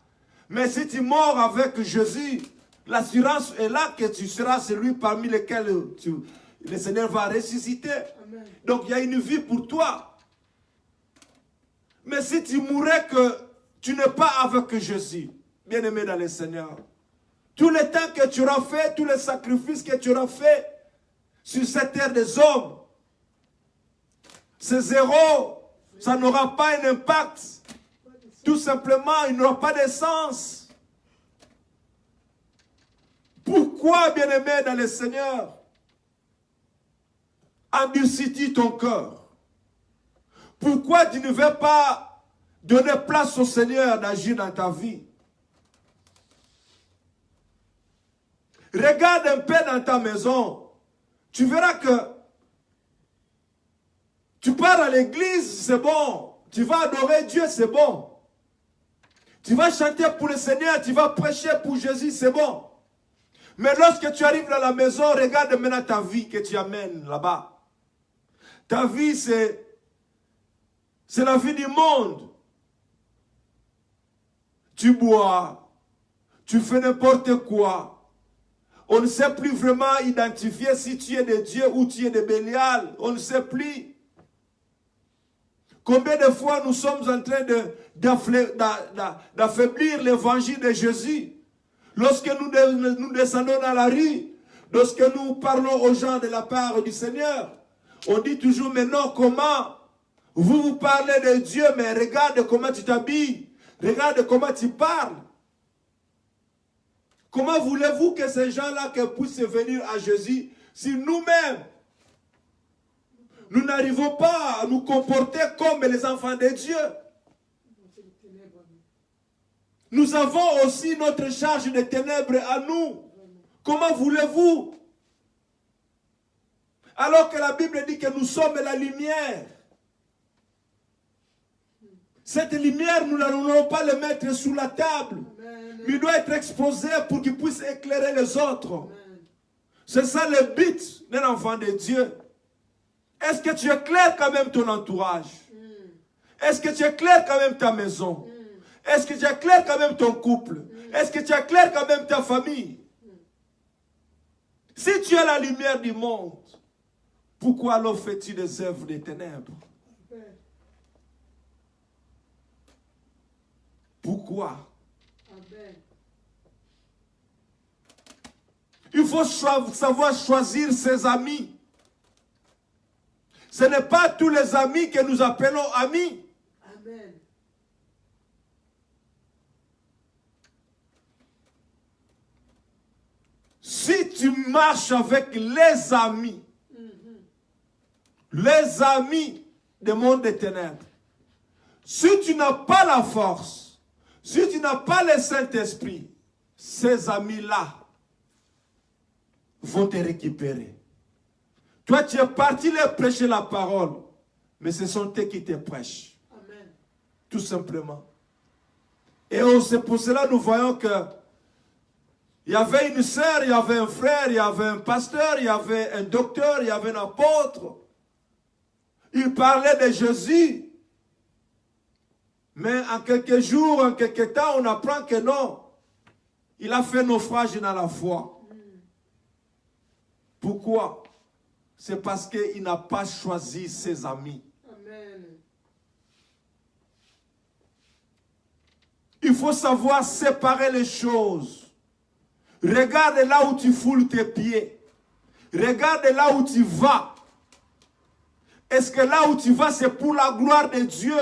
Mais si tu mors avec Jésus, l'assurance est là que tu seras celui parmi lesquels le Seigneur va ressusciter. Amen. Donc il y a une vie pour toi. Mais si tu mourrais que tu n'es pas avec Jésus, bien-aimé dans le Seigneur, tout le temps que tu auras fait, tous les sacrifices que tu auras fait sur cette terre des hommes, c'est zéro. Ça n'aura pas un impact. Tout simplement, il n'aura pas de sens. Pourquoi, bien-aimé dans le Seigneur, endurcis-tu ton cœur? Pourquoi tu ne veux pas donner place au Seigneur d'agir dans ta vie? Regarde un peu dans ta maison. Tu verras que tu pars à l'église, c'est bon. Tu vas adorer Dieu, c'est bon. Tu vas chanter pour le Seigneur, tu vas prêcher pour Jésus, c'est bon. Mais lorsque tu arrives dans la maison, regarde maintenant ta vie que tu amènes là-bas. Ta vie, c'est la vie du monde. Tu bois, tu fais n'importe quoi. On ne sait plus vraiment identifier si tu es de Dieu ou tu es de Bélial. On ne sait plus. Combien de fois nous sommes en train d'affaiblir l'évangile de Jésus? Lorsque nous descendons dans la rue, lorsque nous parlons aux gens de la part du Seigneur, on dit toujours, mais non, comment vous parlez de Dieu, mais regarde comment tu t'habilles, regarde comment tu parles. Comment voulez-vous que ces gens-là puissent venir à Jésus si nous-mêmes, nous n'arrivons pas à nous comporter comme les enfants de Dieu? Nous avons aussi notre charge de ténèbres à nous. Comment voulez-vous? Alors que la Bible dit que nous sommes la lumière. Cette lumière, nous n'allons pas le mettre sous la table. Mais il doit être exposé pour qu'il puisse éclairer les autres. C'est ça le but d'un enfant de Dieu. Est-ce que tu éclaires quand même ton entourage? Est-ce que tu éclaires quand même ta maison? Est-ce que tu éclaires quand même ton couple? Est-ce que tu éclaires quand même ta famille? Si tu es la lumière du monde, pourquoi alors fais-tu des œuvres des ténèbres? Pourquoi? Il faut savoir choisir ses amis. Ce n'est pas tous les amis que nous appelons amis. Amen. Si tu marches avec les amis du monde des ténèbres, si tu n'as pas la force, si tu n'as pas le Saint-Esprit, ces amis-là vont te récupérer. Toi, tu es parti leur prêcher la parole, mais ce sont eux qui te prêchent. Amen. Tout simplement. Et c'est pour cela que nous voyons que il y avait une sœur, il y avait un frère, il y avait un pasteur, il y avait un docteur, il y avait un apôtre. Il parlait de Jésus. Mais en quelques jours, en quelques temps, on apprend que non. Il a fait naufrage dans la foi. Pourquoi? C'est parce qu'il n'a pas choisi ses amis. Amen. Il faut savoir séparer les choses. Regarde là où tu foules tes pieds. Regarde là où tu vas. Est-ce que là où tu vas, c'est pour la gloire de Dieu?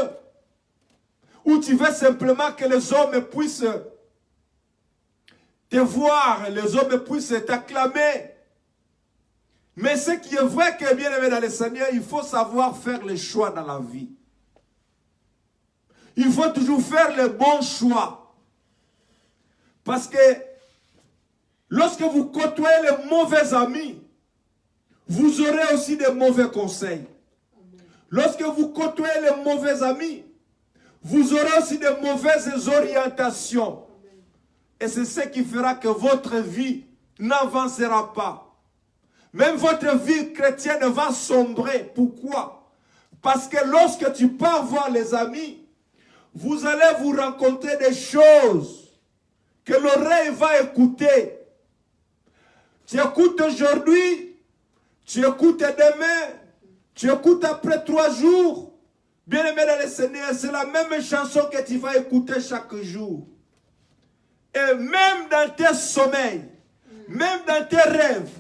Ou tu veux simplement que les hommes puissent te voir, les hommes puissent t'acclamer? Mais ce qui est vrai que, bien aimé dans le Seigneur, il faut savoir faire les choix dans la vie. Il faut toujours faire les bons choix. Parce que lorsque vous côtoyez les mauvais amis, vous aurez aussi des mauvais conseils. Lorsque vous côtoyez les mauvais amis, vous aurez aussi de mauvaises orientations. Et c'est ce qui fera que votre vie n'avancera pas. Même votre vie chrétienne va sombrer. Pourquoi? Parce que lorsque tu pars voir les amis, vous allez vous rencontrer des choses que l'oreille va écouter. Tu écoutes aujourd'hui, tu écoutes demain, tu écoutes après 3 jours. Bien aimé dans le Seigneur, c'est la même chanson que tu vas écouter chaque jour. Et même dans tes sommeils, même dans tes rêves,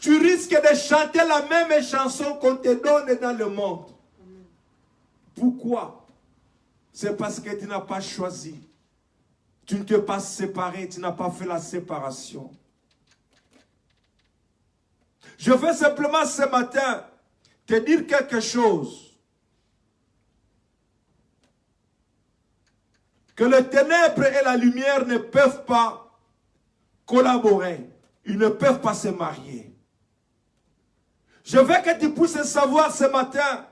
tu risques de chanter la même chanson qu'on te donne dans le monde. Pourquoi? C'est parce que tu n'as pas choisi. Tu ne t'es pas séparé, tu n'as pas fait la séparation. Je veux simplement ce matin te dire quelque chose. Que les ténèbres et la lumière ne peuvent pas collaborer. Ils ne peuvent pas se marier. Je veux que tu puisses savoir ce matin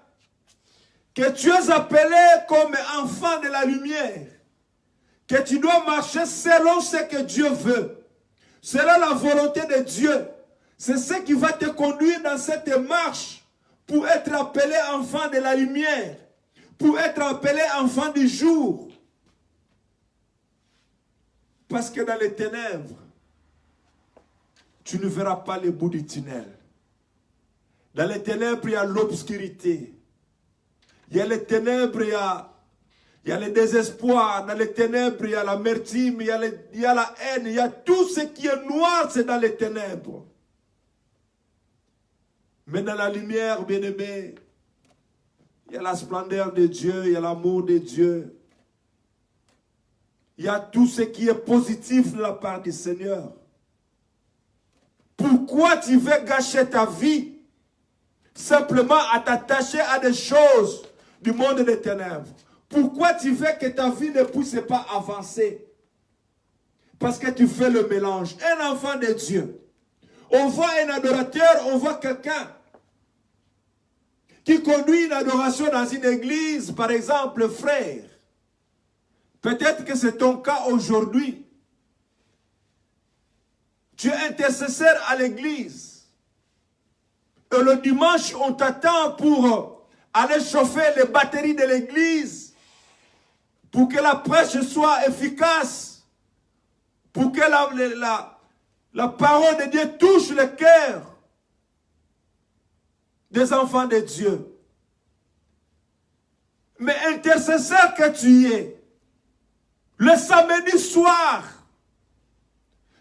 que tu es appelé comme enfant de la lumière. Que tu dois marcher selon ce que Dieu veut. Selon la volonté de Dieu. C'est ce qui va te conduire dans cette marche pour être appelé enfant de la lumière. Pour être appelé enfant du jour. Parce que dans les ténèbres, tu ne verras pas le bout du tunnel. Dans les ténèbres, il y a l'obscurité. Il y a les ténèbres, il y a le désespoir. Dans les ténèbres, il y a l'amertume, il y a la haine. Il y a tout ce qui est noir, c'est dans les ténèbres. Mais dans la lumière, bien-aimé, il y a la splendeur de Dieu, il y a l'amour de Dieu. Il y a tout ce qui est positif de la part du Seigneur. Pourquoi tu veux gâcher ta vie simplement à t'attacher à des choses du monde des ténèbres? Pourquoi tu veux que ta vie ne puisse pas avancer? Parce que tu fais le mélange. Un enfant de Dieu. On voit un adorateur, on voit quelqu'un qui conduit une adoration dans une église, par exemple, frère. Peut-être que c'est ton cas aujourd'hui. Tu es intercesseur à l'église. Et le dimanche, on t'attend pour aller chauffer les batteries de l'église. Pour que la prêche soit efficace. Pour que la parole de Dieu touche le cœur des enfants de Dieu. Mais intercesseur que tu es, le samedi soir,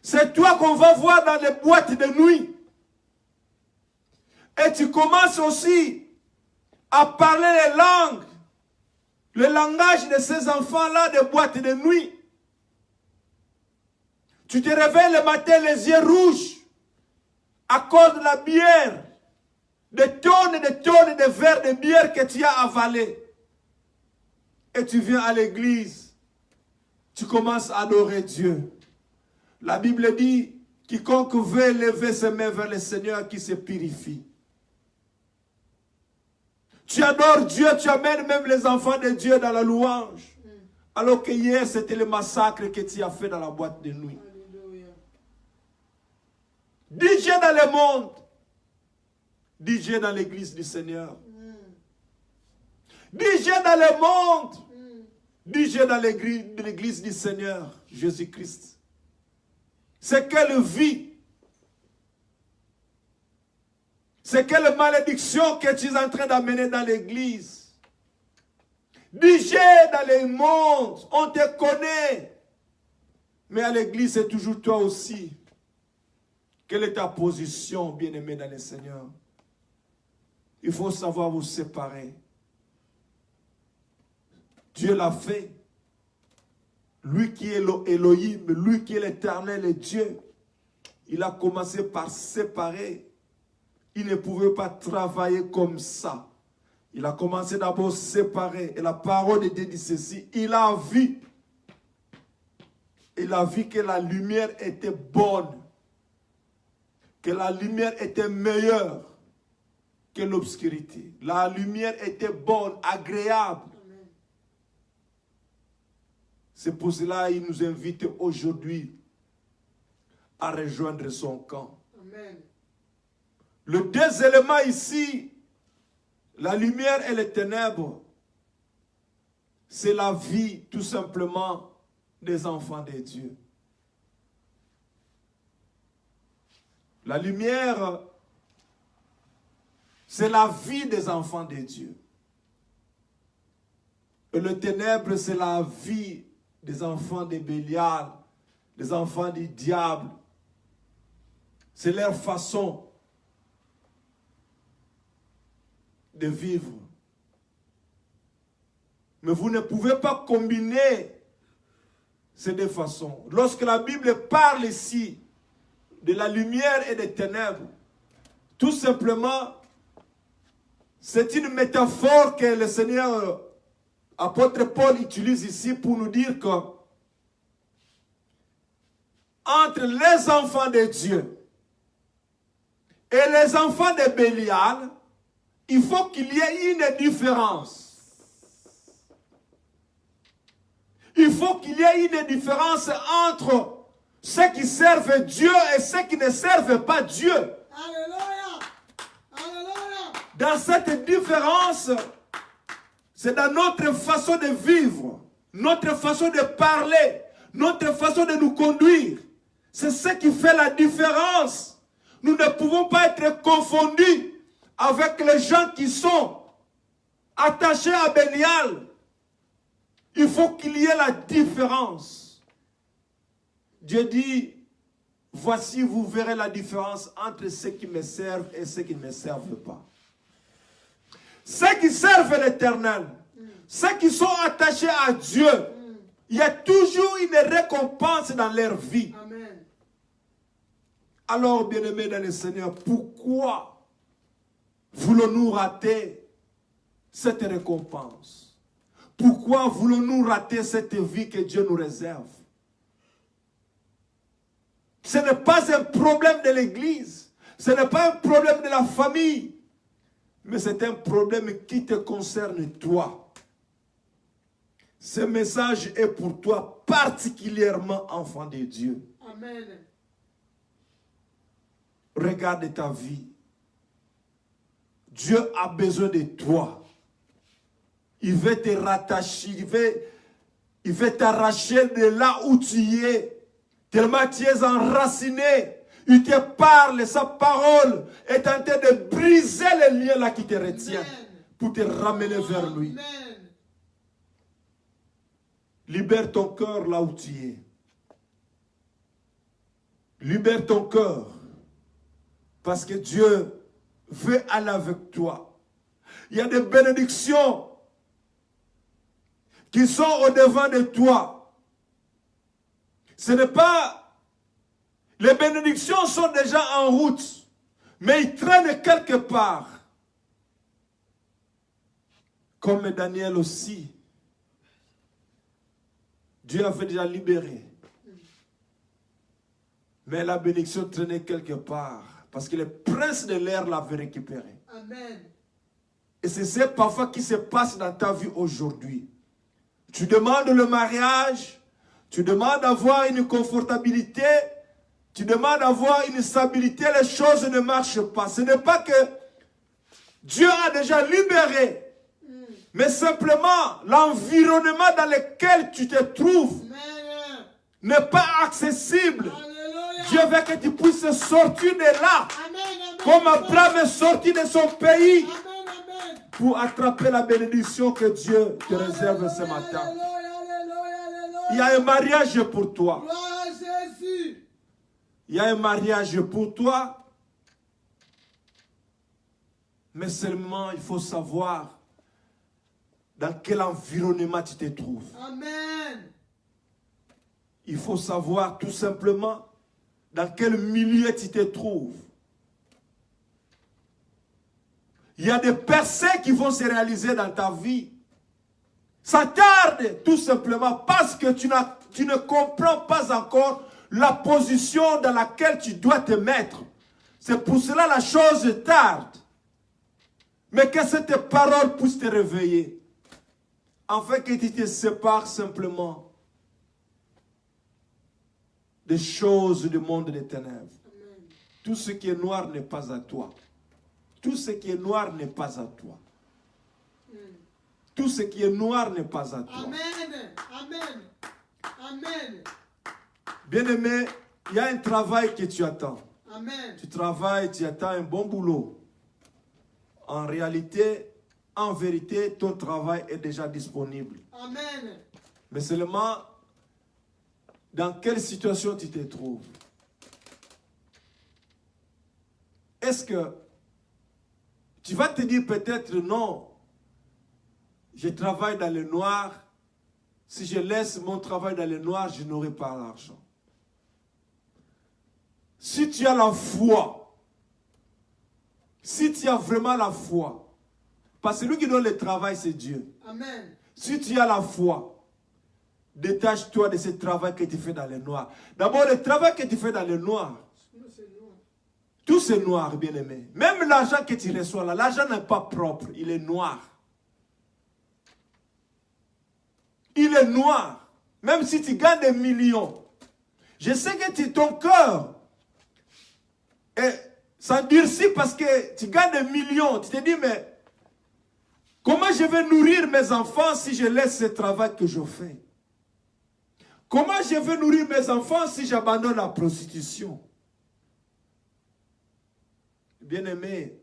c'est toi qu'on va voir dans les boîtes de nuit. Et tu commences aussi à parler les langues, le langage de ces enfants-là des boîtes de nuit. Tu te réveilles le matin les yeux rouges à cause de la bière, des tonnes et des tonnes de verres de bière que tu as avalés. Et tu viens à l'église. Tu commences à adorer Dieu. La Bible dit, quiconque veut lever ses mains vers le Seigneur qui se purifie. Tu adores Dieu, tu amènes même les enfants de Dieu dans la louange. Alors que hier, c'était le massacre que tu as fait dans la boîte de nuit. Dis Dieu dans le monde. Dis Dieu dans l'église du Seigneur. Dis Dieu dans le monde. Dis Dieu dans l'église du Seigneur, Jésus-Christ. C'est quelle vie. C'est quelle malédiction que tu es en train d'amener dans l'église. Dis Dieu dans le monde. On te connaît. Mais à l'église, c'est toujours toi aussi. Quelle est ta position, bien-aimé dans le Seigneur? Il faut savoir vous séparer. Dieu l'a fait. Lui qui est Elohim, lui qui est l'Éternel et Dieu, il a commencé par séparer. Il ne pouvait pas travailler comme ça. Il a commencé d'abord à séparer. Et la parole de Dieu dit ceci. Il a vu que la lumière était bonne. Que la lumière était meilleure que l'obscurité. La lumière était bonne, agréable. C'est pour cela qu'il nous invite aujourd'hui à rejoindre son camp. Amen. Le deux éléments ici, la lumière et les ténèbres, c'est la vie tout simplement des enfants de Dieu. La lumière, c'est la vie des enfants de Dieu. Et le ténèbre, c'est la vie des enfants de Bélial, des enfants du diable. C'est leur façon de vivre. Mais vous ne pouvez pas combiner ces deux façons. Lorsque la Bible parle ici de la lumière et des ténèbres, tout simplement, c'est une métaphore que le Seigneur, apôtre Paul, utilise ici pour nous dire que entre les enfants de Dieu et les enfants de Bélial, il faut qu'il y ait une différence. Il faut qu'il y ait une différence entre ceux qui servent Dieu et ceux qui ne servent pas Dieu. Alléluia. Alléluia. Dans cette différence, c'est dans notre façon de vivre, notre façon de parler, notre façon de nous conduire. C'est ce qui fait la différence. Nous ne pouvons pas être confondus avec les gens qui sont attachés à Bélial. Il faut qu'il y ait la différence. Dieu dit, voici vous verrez la différence entre ceux qui me servent et ceux qui ne me servent pas. Ceux qui servent l'Éternel, ceux qui sont attachés à Dieu, il y a toujours une récompense dans leur vie. Amen. Alors, bien-aimés dans le Seigneur, pourquoi voulons-nous rater cette récompense? Pourquoi voulons-nous rater cette vie que Dieu nous réserve? Ce n'est pas un problème de l'Église, ce n'est pas un problème de la famille, mais c'est un problème qui te concerne toi. Ce message est pour toi particulièrement, enfant de Dieu. Amen. Regarde ta vie. Dieu a besoin de toi. Il veut te rattacher, il veut t'arracher de là où tu es. Tellement tu es enraciné. Il te parle, sa parole est en train de briser les liens là qui te retiennent pour te ramener vers lui. Amen. Libère ton cœur là où tu es. Libère ton cœur. Parce que Dieu veut aller avec toi. Il y a des bénédictions qui sont au-devant de toi. Ce n'est pas... Les bénédictions sont déjà en route, mais ils traînent quelque part. Comme Daniel aussi. Dieu avait déjà libéré. Mais la bénédiction traînait quelque part. Parce que le prince de l'air l'avait récupéré. Amen. Et c'est ça parfois qui se passe dans ta vie aujourd'hui. Tu demandes le mariage, tu demandes d'avoir une confortabilité, tu demandes d'avoir une stabilité, les choses ne marchent pas. Ce n'est pas que Dieu a déjà libéré, mais simplement l'environnement dans lequel tu te trouves n'est pas accessible. Alléluia. Dieu veut que tu puisses sortir de là, Amen, amen, comme amen. Abraham est sorti de son pays, Amen, amen. pour attraper la bénédiction que Dieu te réserve ce matin. Alléluia, alléluia, alléluia. Il y a un mariage pour toi. Gloire à Jésus. Il y a un mariage pour toi. Mais seulement, il faut savoir dans quel environnement tu te trouves. Amen. Il faut savoir tout simplement dans quel milieu tu te trouves. Il y a des percées qui vont se réaliser dans ta vie. Ça tarde tout simplement parce que tu ne comprends pas encore la position dans laquelle tu dois te mettre. C'est pour cela la chose tarde. Mais que cette parole puisse te réveiller. Afin que tu te sépares simplement des choses du monde des ténèbres. Amen. Tout ce qui est noir n'est pas à toi. Tout ce qui est noir n'est pas à toi. Tout ce qui est noir n'est pas à toi. Amen. Amen. Amen. Bien-aimé, il y a un travail que tu attends. Amen. Tu travailles, tu attends un bon boulot. En réalité, en vérité, ton travail est déjà disponible. Amen. Mais seulement, dans quelle situation tu te trouves? Est-ce que tu vas te dire peut-être non, je travaille dans le noir. Si je laisse mon travail dans le noir, je n'aurai pas l'argent. Si tu as la foi, si tu as vraiment la foi, parce que celui qui donne le travail, c'est Dieu. Amen. Si tu as la foi, détache-toi de ce travail que tu fais dans le noir. D'abord, le travail que tu fais dans le noir, tout c'est noir, bien-aimé. Même l'argent que tu reçois là, l'argent n'est pas propre, il est noir. Il est noir. Même si tu gagnes des millions. Je sais que ton cœur s'endurcit parce que tu gagnes des millions. Tu te dis, mais comment je vais nourrir mes enfants si je laisse ce travail que je fais? Comment je vais nourrir mes enfants si j'abandonne la prostitution? Bien-aimé,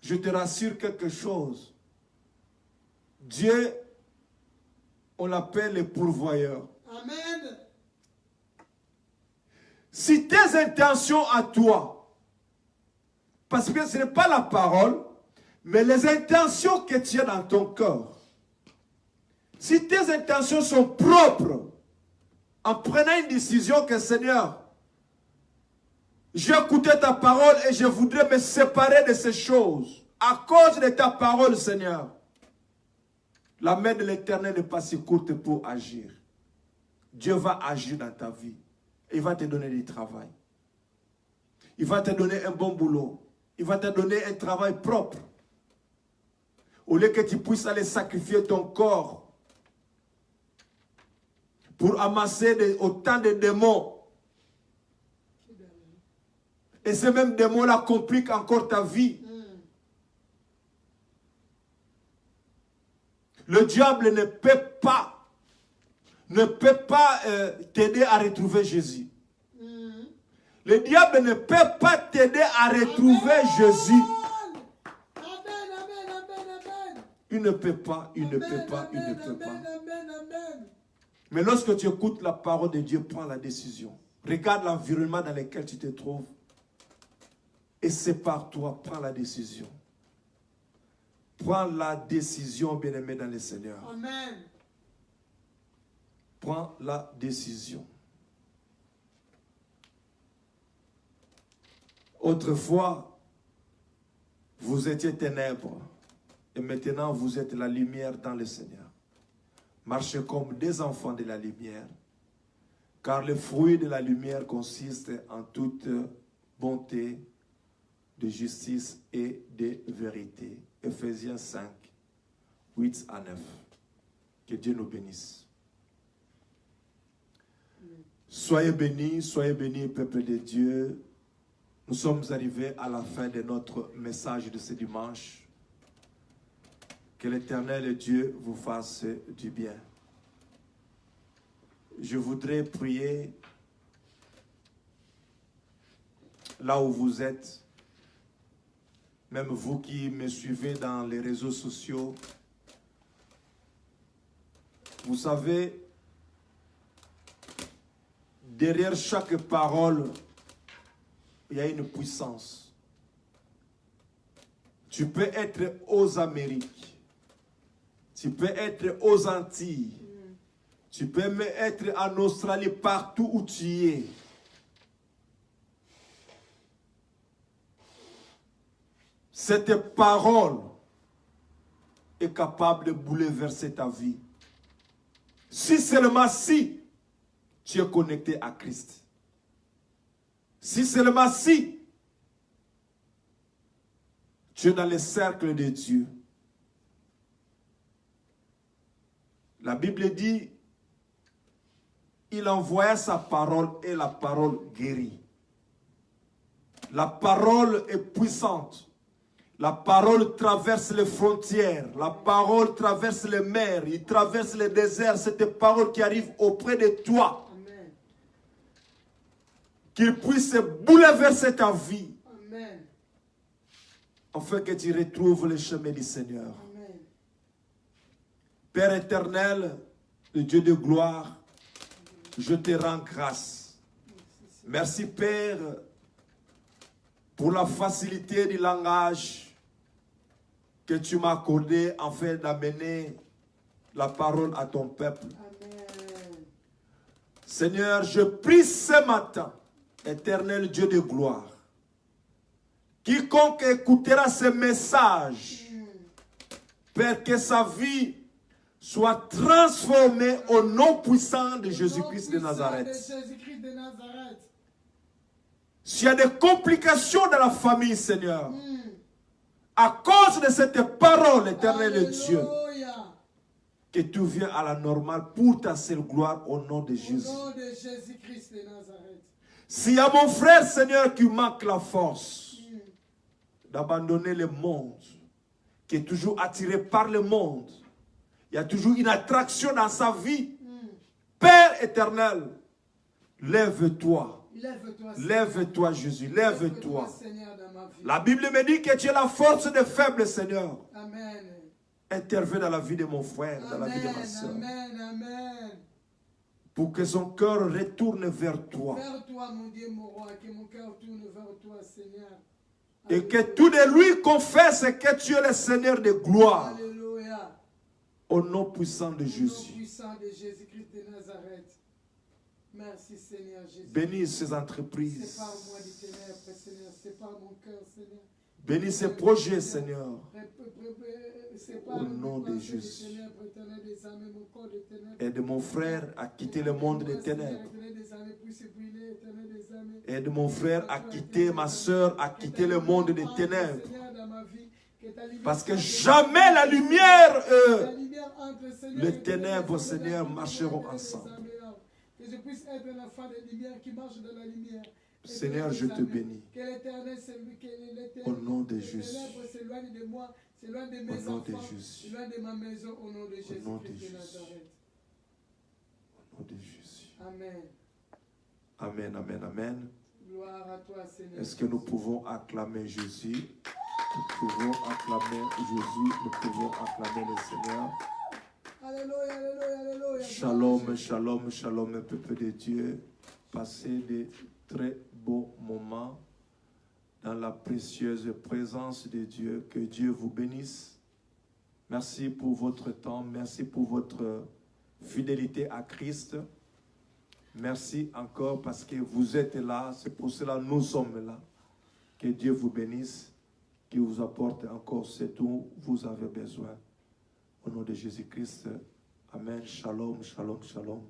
je te rassure quelque chose. Dieu, on l'appelle le pourvoyeur. Amen. Si tes intentions à toi, parce que ce n'est pas la parole, mais les intentions que tu as dans ton cœur, si tes intentions sont propres, en prenant une décision que Seigneur, j'ai écouté ta parole et je voudrais me séparer de ces choses, à cause de ta parole, Seigneur, la main de l'Éternel n'est pas si courte pour agir. Dieu va agir dans ta vie. Il va te donner du travail. Il va te donner un bon boulot. Il va te donner un travail propre. Au lieu que tu puisses aller sacrifier ton corps pour amasser autant de démons. Et ces mêmes démons-là compliquent encore ta vie. Le diable ne peut pas t'aider à retrouver Jésus. Le diable ne peut pas t'aider à retrouver Jésus. Amen, amen, amen, amen. Il ne peut pas, il ne Amen, peut pas, il ne amen, peut pas. amen, amen, amen. Mais lorsque tu écoutes la parole de Dieu, prends la décision. Regarde l'environnement dans lequel tu te trouves. Et sépare-toi, prends la décision. Prends la décision, bien-aimé dans le Seigneur. Amen. Prends la décision. Autrefois, vous étiez ténèbres. Et maintenant, vous êtes la lumière dans le Seigneur. Marchez comme des enfants de la lumière. Car le fruit de la lumière consiste en toute bonté, de justice et de vérité. Ephésiens 5, 8 à 9. Que Dieu nous bénisse. Soyez bénis, peuple de Dieu. Nous sommes arrivés à la fin de notre message de ce dimanche. Que l'Éternel Dieu vous fasse du bien. Je voudrais prier là où vous êtes, même vous qui me suivez dans les réseaux sociaux. Vous savez, derrière chaque parole, il y a une puissance. Tu peux être aux Amériques, tu peux être aux Antilles, tu peux même être en Australie, partout où tu es. Cette parole est capable de bouleverser ta vie. Si seulement si tu es connecté à Christ. Si seulement si tu es dans le cercle de Dieu. La Bible dit, il envoya sa parole et la parole guérit. La parole est puissante. La parole traverse les frontières. La parole traverse les mers. Il traverse les déserts. Cette parole qui arrive auprès de toi. Amen. Qu'il puisse bouleverser ta vie. Amen. Afin que tu retrouves le chemin du Seigneur. Amen. Père éternel, le Dieu de gloire, je te rends grâce. Merci Père pour la facilité du langage que tu m'as accordé afin d'amener la parole à ton peuple. Amen. Seigneur, je prie ce matin, éternel Dieu de gloire, quiconque écoutera ce message, Père, que sa vie soit transformée au nom puissant de Jésus-Christ de Nazareth. S'il y a des complications dans la famille, Seigneur, à cause de cette parole, éternelle de Dieu, que tu viens à la normale pour ta seule gloire au nom de Jésus. Au nom de Jésus-Christ de Nazareth. S'il y a mon frère, Seigneur, qui manque la force d'abandonner le monde, qui est toujours attiré par le monde, il y a toujours une attraction dans sa vie. Père éternel, lève-toi. Lève-toi, Jésus, lève-toi. La Bible me dit que tu es la force des faibles, Seigneur. Amen. Interviens dans la vie de mon frère, dans la vie de ma soeur. Amen, amen. Pour que son cœur retourne vers toi. Vers toi, mon Dieu, mon roi, que mon cœur tourne vers toi, Seigneur. Et que tout de lui confesse que tu es le Seigneur de gloire. Alléluia. Au nom puissant de Au nom Jésus. puissant de Jésus-Christ de Nazareth. Merci, Seigneur Jésus. Bénis ces entreprises. Sépare-moi du ténèbre, Seigneur. Sépare mon cœur, Seigneur. Bénis ces projets, Seigneur. Au nom de Jésus. Aide mon frère à quitter le monde des ténèbres. Aide mon frère à quitter, ma soeur, à quitter le monde des ténèbres. Parce que jamais la lumière, les ténèbres, Seigneur, marcheront ensemble. Que je puisse être un enfant de lumière qui marche dans la lumière. Seigneur, je te bénis. Que l'Éternel Au nom de Jésus. s'éloigne de moi, s'éloigne de mes enfants, s'éloigne de ma maison, au nom de Jésus de Nazareth. Au nom de Jésus. Amen. Amen, amen, amen. Gloire à toi, Seigneur. Est-ce que nous pouvons acclamer Jésus? Nous pouvons acclamer Jésus, nous pouvons acclamer le Seigneur. Alléluia, alléluia, alléluia. Shalom, shalom, shalom, peuple de Dieu. Passez de très beaux moments dans la précieuse présence de Dieu. Que Dieu vous bénisse. Merci pour votre temps. Merci pour votre fidélité à Christ. Merci encore parce que vous êtes là. C'est pour cela que nous sommes là. Que Dieu vous bénisse. Qu'il vous apporte encore ce dont vous avez besoin. Au nom de Jésus-Christ. Amen. Shalom, shalom, shalom.